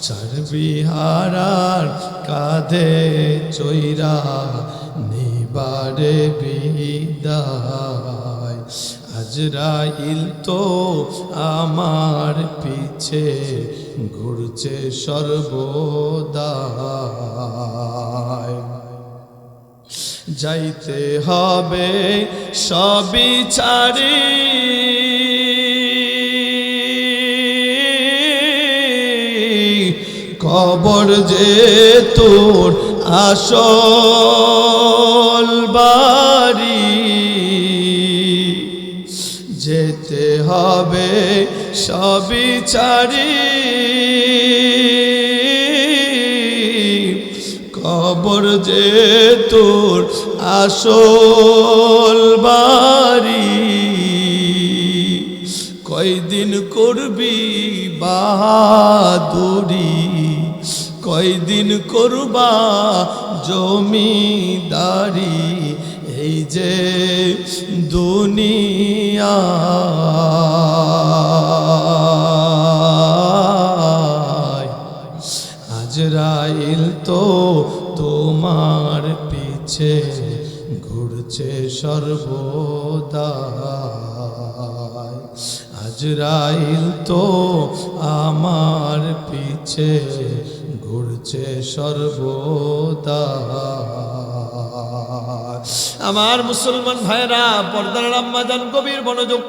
চারবিহারার কাঁধে চৈরা নিবারে বিদায়, আজরাইল তো আমার পিছে ঘুরছে সর্বদা। যাইতে হবে সবই ছাড়ি, কবর যে তোর আসল বাড়ি, যেতে হবে সবই ছাড়ি, কবর যে তোর আসল বাড়ি। কয়দিন করবি বাহাদুরি, কয়দিন করবা জমিদারি, এই যে দুনিয়া। আজরাইল তো তোমার পিছে ঘুরছে সর্বদা, আজরাইল তো আমার পিছে ঘুরছে সর্বদা। আমার মুসলমান ভাইরা, পর্দার আম্মা জান গভীর মনোযোগ।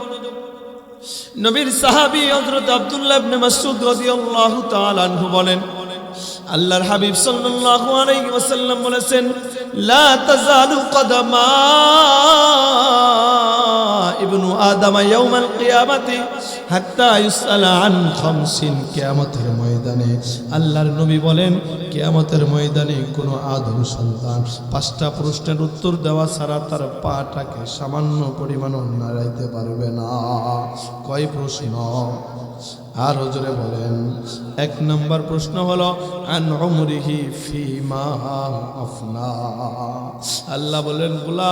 নবীর সাহাবী হযরত আব্দুল্লাহ ইবনে মাসউদ রাদিয়াল্লাহু তাআলা আনহু বলেন, আল্লাহর হাবিব সাল্লাল্লাহু আলাইহি ওয়াসাল্লাম বলেছেন, লা তাজালু কদামা ইবনু আদম ইয়াউমাল কিয়ামাতি হাত্তা ইউসআলা আন খামসিন। কিয়ামতের ময়দানে আল্লাহর নবী বলেন, কিয়ামতের ময়দানে কোনো আদম সন্তান 5টা প্রশ্নের উত্তর দেওয়া ছাড়া তার পাটাকে সামান্য পরিমাণও নাড়াইতে পারবে না। কয় প্রশ্ন? আর হুজুরে বলেন, এক নম্বর প্রশ্ন হলো আন উমরিহি ফিমা আফনা। আল্লাহ বলেন গোলাম,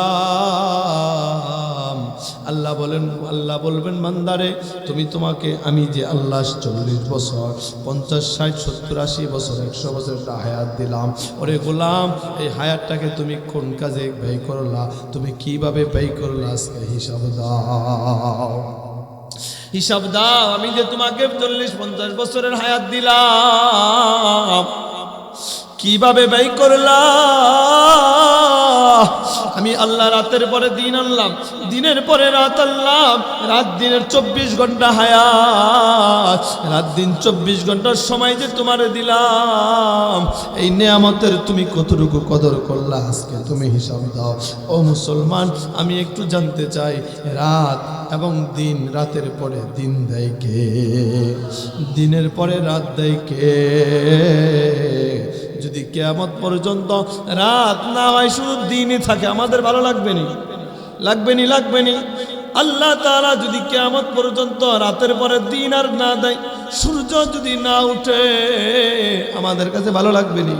আল্লাহ বলবেন বান্দারে, তোমাকে আমি যে আল্লাহ 40 বছর 50 60 70 80 বছর 100 বছর একটা হায়াত দিলাম, ওরে গোলাম এই হায়াতটাকে তুমি কোন কাজে ব্যয় করলা, তুমি কিভাবে ব্যয় করলা, আজকে হিসাব দাও, হিসাব দাও। আমি যে তোমাকে 40-50 বছরের হায়াত দিলাম, কিভাবে ব্যয় করলাম? আমি আল্লাহ রাতের পরে দিন আনলাম, দিনের পরে রাত আনলাম, রাত দিনের 24 ঘন্টা হায়াত, রাত দিন 24 ঘন্টার সময় যে তোমারে দিলাম, এই নেয়ামতের তুমি কতটুকু কদর করলা, আজকে তুমি হিসাব দাও। ও মুসলমান, আমি একটু জানতে চাই, রাত এবং দিন, রাতের পরে দিন দেয় কে? দিনের পরে রাত দেয় কে? যদি কিয়ামত পর্যন্ত রাত না হয়, শুধু দিনই থাকে, আমাদের ভালো লাগবেনি? লাগবেনি? আল্লাহ তাআলা যদি কিয়ামত পর্যন্ত রাতের পরে দিন আর না দেয়, সূর্য যদি না উঠে, আমাদের কাছে ভালো লাগবেনি?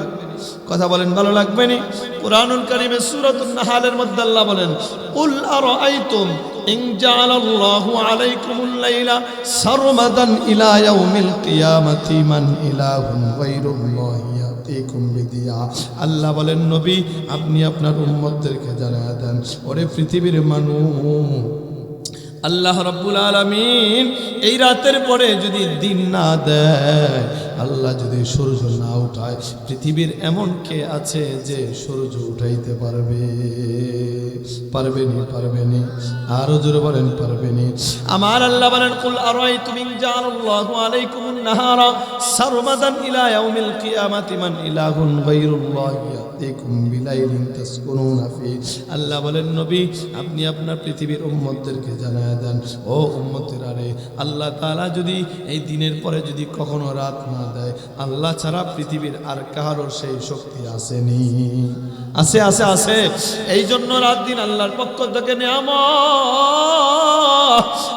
কথা বলেন, ভালো লাগবেনি? কুরআনুল কারীমে সূরাতুন নাহলের মধ্যে আল্লাহ বলেন, কুল আরাআইতুম ইন জাআলাল্লাহু আলাইকুমুল লাইলা সারমাদান ইলা ইয়াউমিল কিয়ামাতি মান ইলাহুন গায়রুল্লাহি ইয়াতিকুম বিদিয়া। আল্লাহ বলেন, নবী আপনি আপনার উম্মতদেরকে জানায়া দেন, ওরে পৃথিবীর মানুষ, আল্লাহ রাব্বুল আলামিন এই রাতের পরে যদি দিন না দেয়, আল্লাহ যদি সূর্য না উঠায়, পৃথিবীর এমন কে আছে যে সূর্য উঠাইতে পারবে? পারবেনি? আরো জোরে বলেন, পারবেনি? আমার আল্লাহ বলেন, কুল আরাইতুম ইন জাআলাল্লাহু আলাইকুমুন নাহারা সারমাদান ইলা ইয়াউমিল কিয়ামাতি মান ইলাহুন গায়রুল্লাহি ইয়াতিকুম বিলাইলিন তাসকুনুনা ফি। আল্লাহ বলেন, নবী আপনি আপনার পৃথিবীর উম্মতদেরকে জানায়া দেন, ও উম্মতেরা রে, আল্লাহ তাআলা যদি এই দিনের পরে যদি কখনো রাত না দেয়, আল্লাহ ছাড়া পৃথিবীর আর কারো সেই শক্তি আসেনি? আছে। এই জন্য রাত দিন আল্লাহর পক্ষ থেকে নিয়ামত।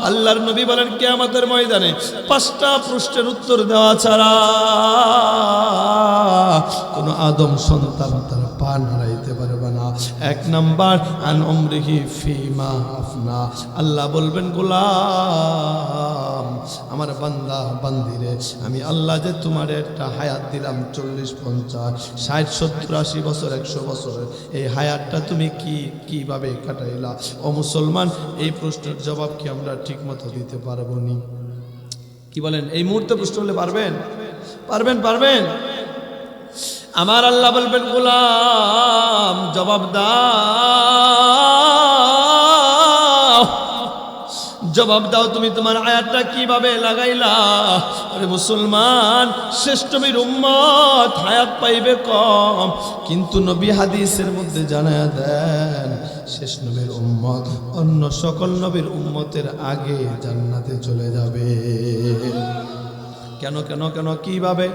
আল্লাহর নবী বলেন, কিয়ামতের ময়দানে 5টা প্রশ্নের উত্তর দেওয়া ছাড়া কোন আদম সন্তান তার পা নাড়াইতে পারবে না। 1 নাম্বার আন উমরিহি ফিমা আফনা। আল্লাহ বলবেন, গোলাম আমার বান্দা বান্দিরে, আমি আল্লাহ যে তোমার একটা হায়াত দিলাম 40 50 60 70 80 বছর 100 বছর, এই হায়াতটা তুমি কিভাবে কাটাইলা? ও মুসলমান, এই প্রশ্নের জবাব কি আমরা ঠিক মতো দিতে পারবো নি? কি বলেন? এই মুহূর্তে প্রশ্ন হলে পারবেন? আমার আল্লাহ বলবেন, গোলাম জবাব দাও, তুমি তোমার আয়াতটা কিভাবে লাগাইলা? আরে মুসলমান, শ্রেষ্ঠ নবীর উম্মত হায়াত পাইবে কম, কিন্তু নবী হাদিসের মধ্যে জানায়া দেন, শেষ নবীর উম্মত অন্য সকল নবীর উম্মতের আগে জান্নাতে চলে যাবে। কেন কিভাবে?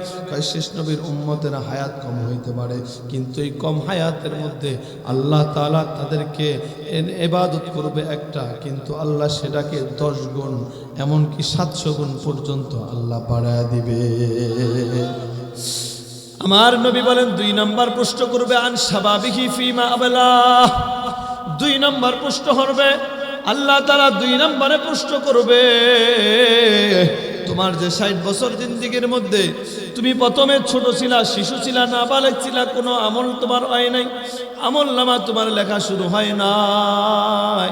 শেষ নবীর উম্মতের হায়াত কম হইতে পারে, কিন্তু এই কম হায়াতের মধ্যে আল্লাহ তাআলা তাদেরকে ইবাদত করবে একটা, কিন্তু আল্লাহ সেটাকে 10 গুণ এমনকি 700 গুণ পর্যন্ত আল্লাহ বাড়ায় দিবে। আমার নবী বলেন, 2 নাম্বার প্রশ্ন করবে আন শাবাবিহি ফিমা আবলা। 2 নাম্বার প্রশ্ন হবে, আল্লাহ তাআলা 2 নম্বরে প্রশ্ন করবে, তোমার যে 60 বছর জিন্দেগির মধ্যে তুমি প্রথমে ছোট ছিলা, শিশু ছিলা, নাবালেগ ছিলা, কোনো আমল তোমার হয় নাই, আমল নামা তোমার লেখা শুরু হয় নাই।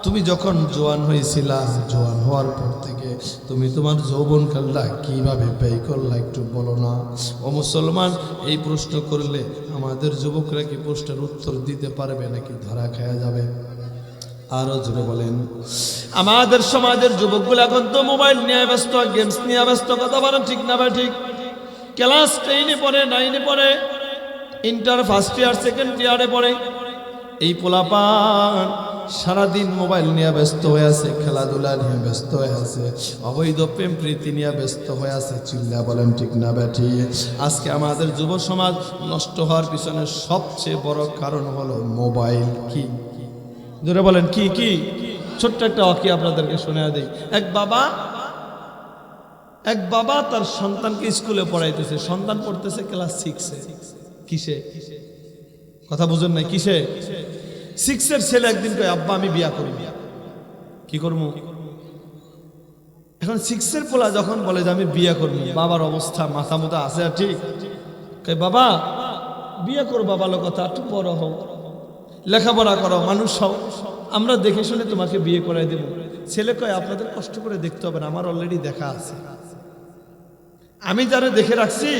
তুমি যখন জোয়ান হয়েছিলা, জোয়ান হওয়ার পর থেকে তুমি তোমার যৌবনকালটা কিভাবে ব্যয় করলা একটু বলো না? ও মুসলমান, এই প্রশ্ন করলে আমাদের যুবকরা কি প্রশ্নের উত্তর দিতে পারবে নাকি ধরা খাওয়া যাবে? আরো জোরে বলেন। আমাদের সমাজের যুবকগুলো এখন তো মোবাইল নিয়ে ব্যস্ত, গেমস নিয়ে ব্যস্ত। কথা বলেন ঠিক না ভাই? ঠিক। ক্লাস 10-এ পড়ে, 9-এ পড়ে, ইন্টার ফার্স্ট ইয়ার সেকেন্ড ইয়ারে পড়ে, এই পোলাপান সারাদিন মোবাইল নিয়ে ব্যস্ত হয়ে আছে, খেলাধুলা নিয়ে ব্যস্ত হয়ে আছে, অবৈধ প্রেম প্রীতি নিয়ে ব্যস্ত হয়ে আছে। চিল্লা বলেন ঠিক না ব্যাঠি? আজকে আমাদের যুব সমাজ নষ্ট হওয়ার পিছনে সবচেয়ে বড় কারণ হলো মোবাইল। কি জোরে বলেন? কি ছোট্ট একটা অকি আপনাদেরকে শোনা দেই। এক বাবা এক বাবা তার সন্তানকে স্কুলে পড়াইতেছে, সন্তান পড়তেছে ক্লাস 6-এ। কিসে? কথা বুঝেন নাই? কিসে? 6-এর ছেলে একদিন কয়, আব্বা আমি বিয়া করব। কি করবো? এখন 6-এর পোলা যখন বলে যে আমি বিয়া করবো, বাবার অবস্থা মাথা মুথা আছে আর ঠিক কয়, বাবা বিয়া করবা, ভালো কথা, একটু বড় হও, লেখাপড়া করো, মানুষ হও, আমরা দেখে শুনে তোমাকে বিয়ে করাই দেব। ছেলে কয়, আপনাদের কষ্ট করে দেখতে হবে না, আমার অলরেডি দেখা আছে, আমি যারা দেখে রাখছি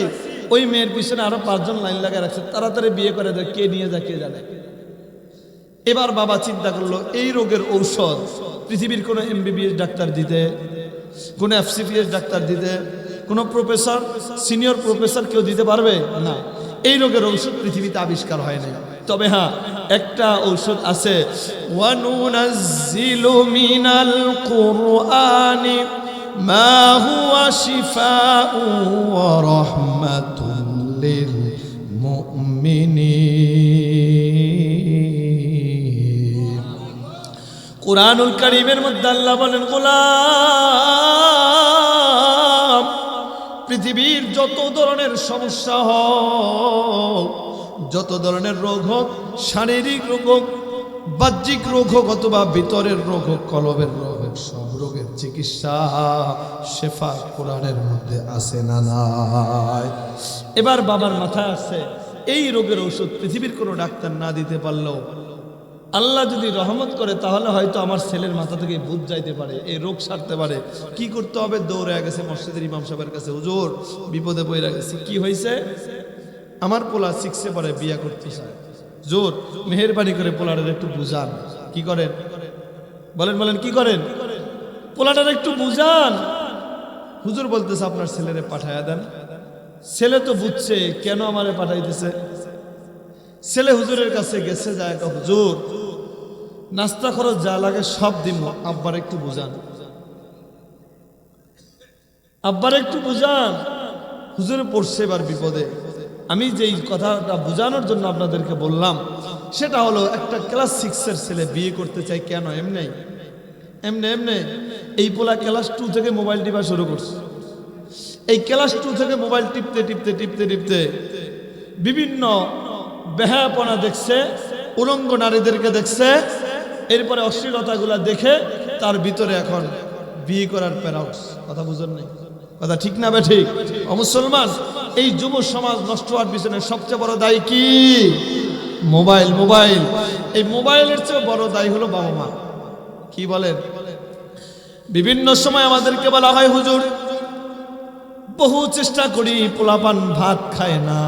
ওই মেয়ের পিছনে আরো 5 জন লাইন লাগায় রাখছে, তাড়াতাড়ি বিয়ে করে দেয়, কে নিয়ে যায় কে জানে। এবার বাবা চিন্তা করলো এই রোগের ঔষধ পৃথিবীর কোনো MBBS ডাক্তার দিতে, কোনো FCPS ডাক্তার দিতে, কোনো প্রফেসর, সিনিয়র প্রফেসর কেউ দিতে পারবে না। এই রোগের ঔষধ পৃথিবীতে আবিষ্কার হয় নাই। তবে হ্যাঁ, একটা ঔষধ আছে, ওয়ানুনাজ্জিলু মিনাল কুরআনি মা হুয়া শিফাউ ওয়া রাহমাতুল লিল মুমিনিন। কুরআনুল কারীমের মধ্যে আল্লাহ বলেন, গোলাম, পৃথিবীর যত ধরনের সমস্যা হোক, যত ধরনের রোগ হোক, শারীরিক রোগ হোক, বাহ্যিক রোগ হোক, অথবা ভিতরের রোগ হোক, কলবের রোগ হোক, সব রোগের চিকিৎসা শেফা কোরআনের মধ্যে আছে না নাই? এবার বাবার মাথায় আছে এই রোগের ঔষধ পৃথিবীর কোনো ডাক্তার না দিতে পারলেও আল্লাহ যদি রহমত করে তাহলে হয়তো আমার ছেলের মাথা থেকে ভূত যাইতে পারে, এই রোগ সারতে পারে। কি করতে হবে? দৌড়ে গেছে মসজিদের ইমাম সাহেবের কাছে, হুজুর বিপদে পড়ে গেছে, কি হয়েছে? আমার পোলা 6-এ পড়ে, বিয়া করতে চায়, জোর মেহেরবানি করে পোলাটার একটু বুঝান। কি করেন? বলেন বলেন, কি করেন? পোলাটার একটু বুঝান। হুজুর বলতেছে আপনার ছেলেরে পাঠায়া দেন। ছেলে তো বুঝছে কেন আমারে পাঠাইতেছে। ছেলে হুজুরের কাছে গেছে, যায়, হুজুর নাস্তা খরচ যা লাগে সব দিব, আব্বার একটু বুঝান, আব্বার একটু বুঝান। হুজুরে পড়ছে এবার বিপদে। আমি যেই কথাটা বোঝানোর জন্য আপনাদেরকে বললাম সেটা হলো, একটা ক্লাস 6-এর ছেলে বিয়ে করতে চাই কেন? এমনি এই পোলা ক্লাস 2 থেকে মোবাইল টিপা শুরু করছে। এই ক্লাস 2 থেকে মোবাইল টিপতে টিপতে টিপতে টিপতে বিভিন্ন বেহায়াপনা দেখছে, উলঙ্গ নারীদেরকে দেখছে, এরপরে অশ্লীলতাগুলা দেখে তার ভিতরে এখন বিয়ে করার প্যারাউস। কথা বুঝেন নাই? কথা ঠিক না ঠিক? ও মুসলমান, এই যুব সমাজ নষ্ট হওয়ার পিছনে সবচেয়ে বড় দায়ী কি? মোবাইল। এই মোবাইলের চেয়ে বড় দায়ী হলো বাবা মা। কি বলেন? বিভিন্ন সময় আমাদেরকে বলা হয়, হুজুর বহু চেষ্টা করি, পোলাপান ভাত খায় না,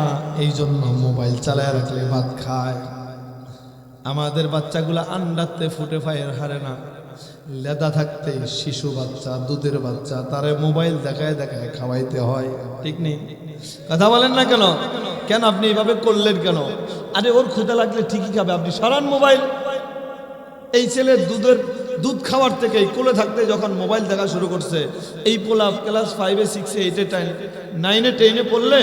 এই জন্য মোবাইল চালায় রাখলে ভাত খায়। আমাদের বাচ্চাগুলা আন্ডাতে ফুটে ফায়ের হারে না, লেদা থাকতে শিশু বাচ্চা, দুধের বাচ্চা, তারে মোবাইল দেখায় দেখায় খাওয়াইতে হয়। ঠিক নেই? কথা বলেন না কেন? কেন আপনি এইভাবে করলেন কেন? আরে ওর ক্ষুধা লাগলে ঠিকই খাবে, আপনি সরান মোবাইল। এই ছেলের দুধ খাওয়ার থেকে কোলে থাকতে যখন মোবাইল দেখা শুরু করছে, এই পোলা ক্লাস 5-এ 6-এ 8-এ 9-এ 10-এ পড়লে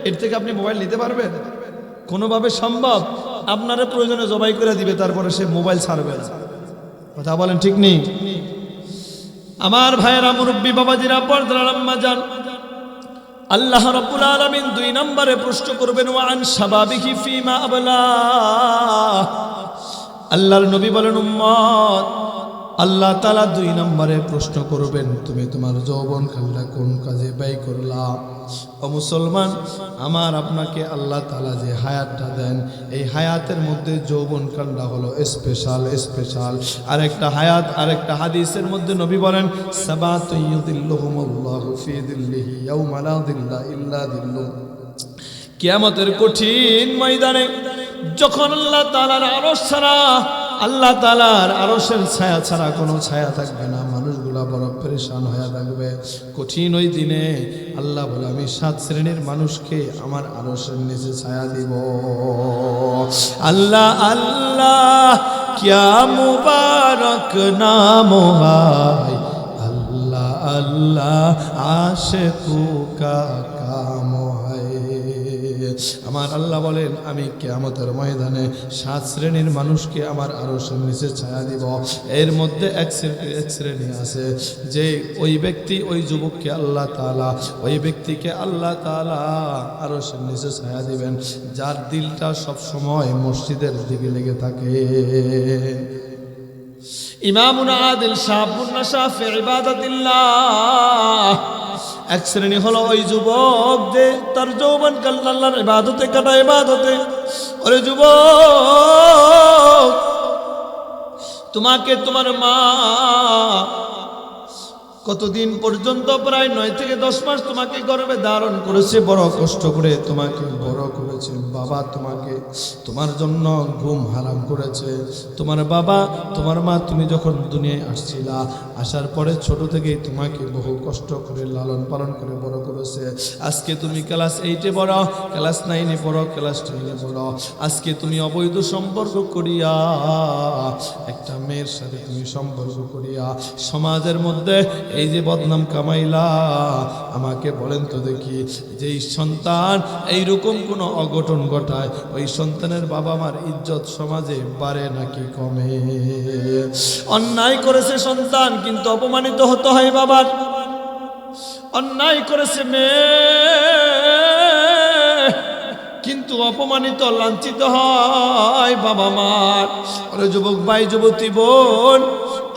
এর থেকে আপনি মোবাইল নিতে পারবেন? কোনোভাবে সম্ভব? আপনারা প্রয়োজনে জবাই করে দিবে, তারপরে সে মোবাইল ছাড়বে না। কথা বলেন ঠিক নেই? আমার ভাইয়েরা, মুরব্বী বাবাজিরা, পর্দার আম্মা জান, আল্লাহ রাব্বুল আলামিন 2 নম্বরে প্রশ্ন করবেন, ওয়া আন শাবাবিহি ফিমা আবলা। আল্লাহর নবী বলেন, উম্মত, আল্লাহ তাআলা 2 নম্বরে প্রশ্ন করবেন, তুমি তোমার যৌবনকালটা কোন কাজে ব্যয় করলা? ও মুসলমান, আমার আপনাকে আল্লাহ তাআলা যে হায়াতটা দেন, এই হায়াতের মধ্যে যৌবনকালটা হলো স্পেশাল। আরেকটা হায়াত, আরেকটা হাদিসের মধ্যে নবী বলেন, সাবাতু ইউদিল্লুহুমুল্লাহু ফি দিল্লিহি ইয়াওমা লা দিল্লা ইল্লা দিল্লুহ। কিয়ামতের কঠিন ময়দানে যখন আল্লাহ তাআলার আরশ ছাড়া, আল্লাহ তাআলার আরশের ছায়া ছাড়া কোনো ছায়া থাকবে না, মানুষগুলা বড় পরেশান হয়ে থাকবে। কঠিন ওই দিনে আল্লাহ বলে, আমি 7 শ্রেণীর মানুষকে আমার আরশের নিচে ছায়া দিব। আল্লাহ আল্লাহ क्या मुबारक नाम है, अल्लाह अल्लाह आशिकों का काम है। আমার আল্লাহ বলেন আমি কিয়ামতের ময়দানে 7 শ্রেণীর মানুষকে আমার আরশের নিচে ছায়া দিব। এর মধ্যে এক শ্রেণী আছে যে ওই ব্যক্তি ওই যুবককে আল্লাহ তাআলা ওই ব্যক্তিকে আল্লাহ তাআলা আরশের নিচে ছায়া দিবেন যার দিলটা সব সময় মসজিদের দিকে লেগে থাকে। ইমামুন আদিল শাবুন নাশা ফি ইবাদাতিল্লাহ। এক শ্রেণী হলো ওই যুবক যে তার যৌবনকাল আল্লাহর ইবাদতে কাটায়। ইবাদতে ওরে যুবক, তোমাকে তোমার মা কতদিন পর্যন্ত প্রায় 9 থেকে 10 মাস তোমাকে গর্ভে ধারণ করেছে, বড় কষ্ট করে তোমাকে বড় করেছে। বাবা তোমাকে তোমার জন্য ঘুম হারাম করেছে। তোমার বাবা তোমার মা তুমি যখন দুনিয়ায় আসছিলা, আসার পরে ছোট থেকেই তোমাকে বহু কষ্ট করে লালন পালন করে বড় করেছে। আজকে তুমি ক্লাস 8-এ পড়ো, ক্লাস 9-এ পড়ো, ক্লাস 10-এ পড়ো। আজকে তুমি অবৈধ সম্পর্ক করিয়া একটা মেয়ের সাথে তুমি সম্পর্ক করিয়া সমাজের মধ্যে এই যে বদনাম কামাইলা। আমাকে বলেন তো দেখি, যেই সন্তান এইরকম কোনো অঘটন ঘটায় ওই সন্তানের বাবা মার ইজ্জত সমাজে বাড়ে নাকি কমে? অন্যায় করেছে সন্তান কিন্তু অপমানিত হতে হয় বাবার। অন্যায় করেছে মেয়ে কিন্তু অপমানিত লাঞ্ছিত হয় বাবা মার। ওরে যুবক ভাই, যুবতী বোন,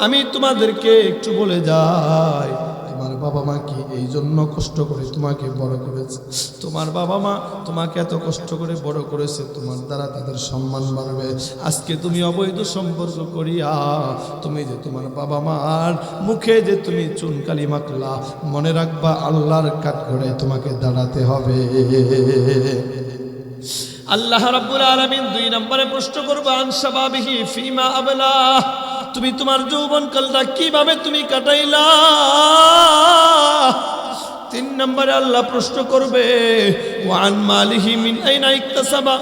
আমি তোমাদেরকে একটু বলে যাই, তোমার বাবা মা কি এই জন্য কষ্ট করে তোমাকে বড় করেছে? তোমার বাবা মা তোমাকে এত কষ্ট করে বড় করেছে, তোমার দ্বারা তাদের সম্মান বাড়বে। আজকে তুমি অবৈধ সম্পর্ক করিয়া তুমি যে তোমার বাবা মার মুখে যে তুমি চুনকালি মাখলা, মনে রাখবা আল্লাহর কাঠগড়ায় তোমাকে দাঁড়াতে হবে। আল্লাহ রাব্বুল আলামিন 2 নম্বরে প্রশ্ন করবে আন শাবাবিহি ফিমা আবলা। তুমি তোমার যৌবনকালটা কিভাবে তুমি কাটাইলা? 3 নম্বরে আল্লাহ প্রশ্ন করবে ওয়ান মালিহি মিন আইনা ইকতাসাবা।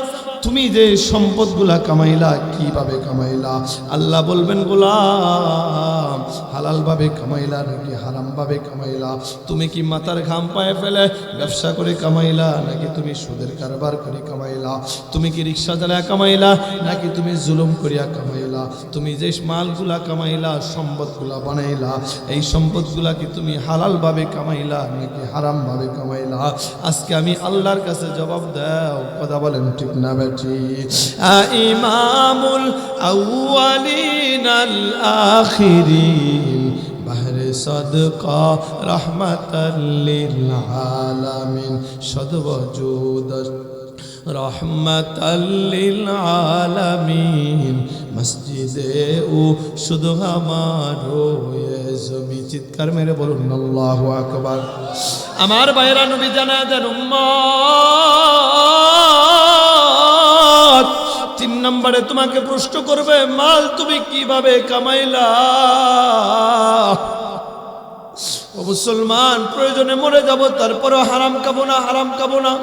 তুমি যে সম্পদগুলা কামাইলা কিভাবে কামাইলা? আল্লাহ বলবেন গোলাম, হালাল ভাবে কামাইলা নাকি হারাম ভাবে কামাইলা? তুমি কি মাথার ঘাম পায়ে ফেলে ব্যবসা করে কামাইলা নাকি তুমি সুদের কারবার করে কামাইলা? তুমি কি রিক্সা চালায় কামাইলা নাকি তুমি জুলুম করিয়া কামাইলা? তুমি যে মালগুলা কামাইলা, সম্পদগুলা বানাইলা, এই সম্পদগুলা কি তুমি হালাল ভাবে কামাইলা নাকি হারাম ভাবে কামাইলা? আজকে আমি আল্লাহর কাছে জবাব দাও। কথা বলেন ঠিক না বেটি? ইমামুল আউয়ালিন আল আখিরিন বাহরে সদকা রহমাতাল লিল আলামিন সদওয়াজুদ রহমাতাল লিল আলামিন মসজিদে ও শুধু আমারো জমি। চিৎকার মেরে বলুন আল্লাহু আকবার। আমার ভাইরা, নবী জানাজার উম্মত 3 নম্বরে তোমাকে প্রশ্ন করবে মাল তুমি কিভাবে কামাইলা? ও মুসলমান, প্রয়োজনে মরে যাব তারপরে হারাম খাবো না, হারাম খাবো না।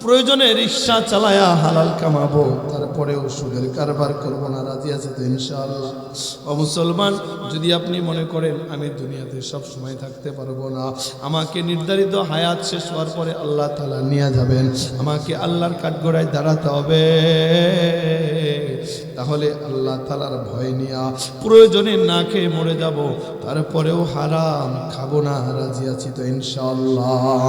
প্রয়োজনে রিক্সা চালায়া হালাল কামাবো, তারপরেও সুদের কারবার করবো না। রাজি আছে তো ইনশাআল্লাহ? ও মুসলমান, যদি আপনি মনে করেন আমি দুনিয়াতে সব সময় থাকতে পারবো না, আমাকে নির্ধারিত হায়াত শেষ হওয়ার পরে আল্লাহ তাআলা নিয়ে যাবেন, আমাকে আল্লাহর কাঠগড়ায় দাঁড়াতে হবে, তাহলে আল্লাহ তাআলার ভয় নিয়া প্রয়োজনে না খেয়ে মরে যাব, তারপরেও হারাম খাবো না। রাজি আছি তো ইনশাআল্লাহ?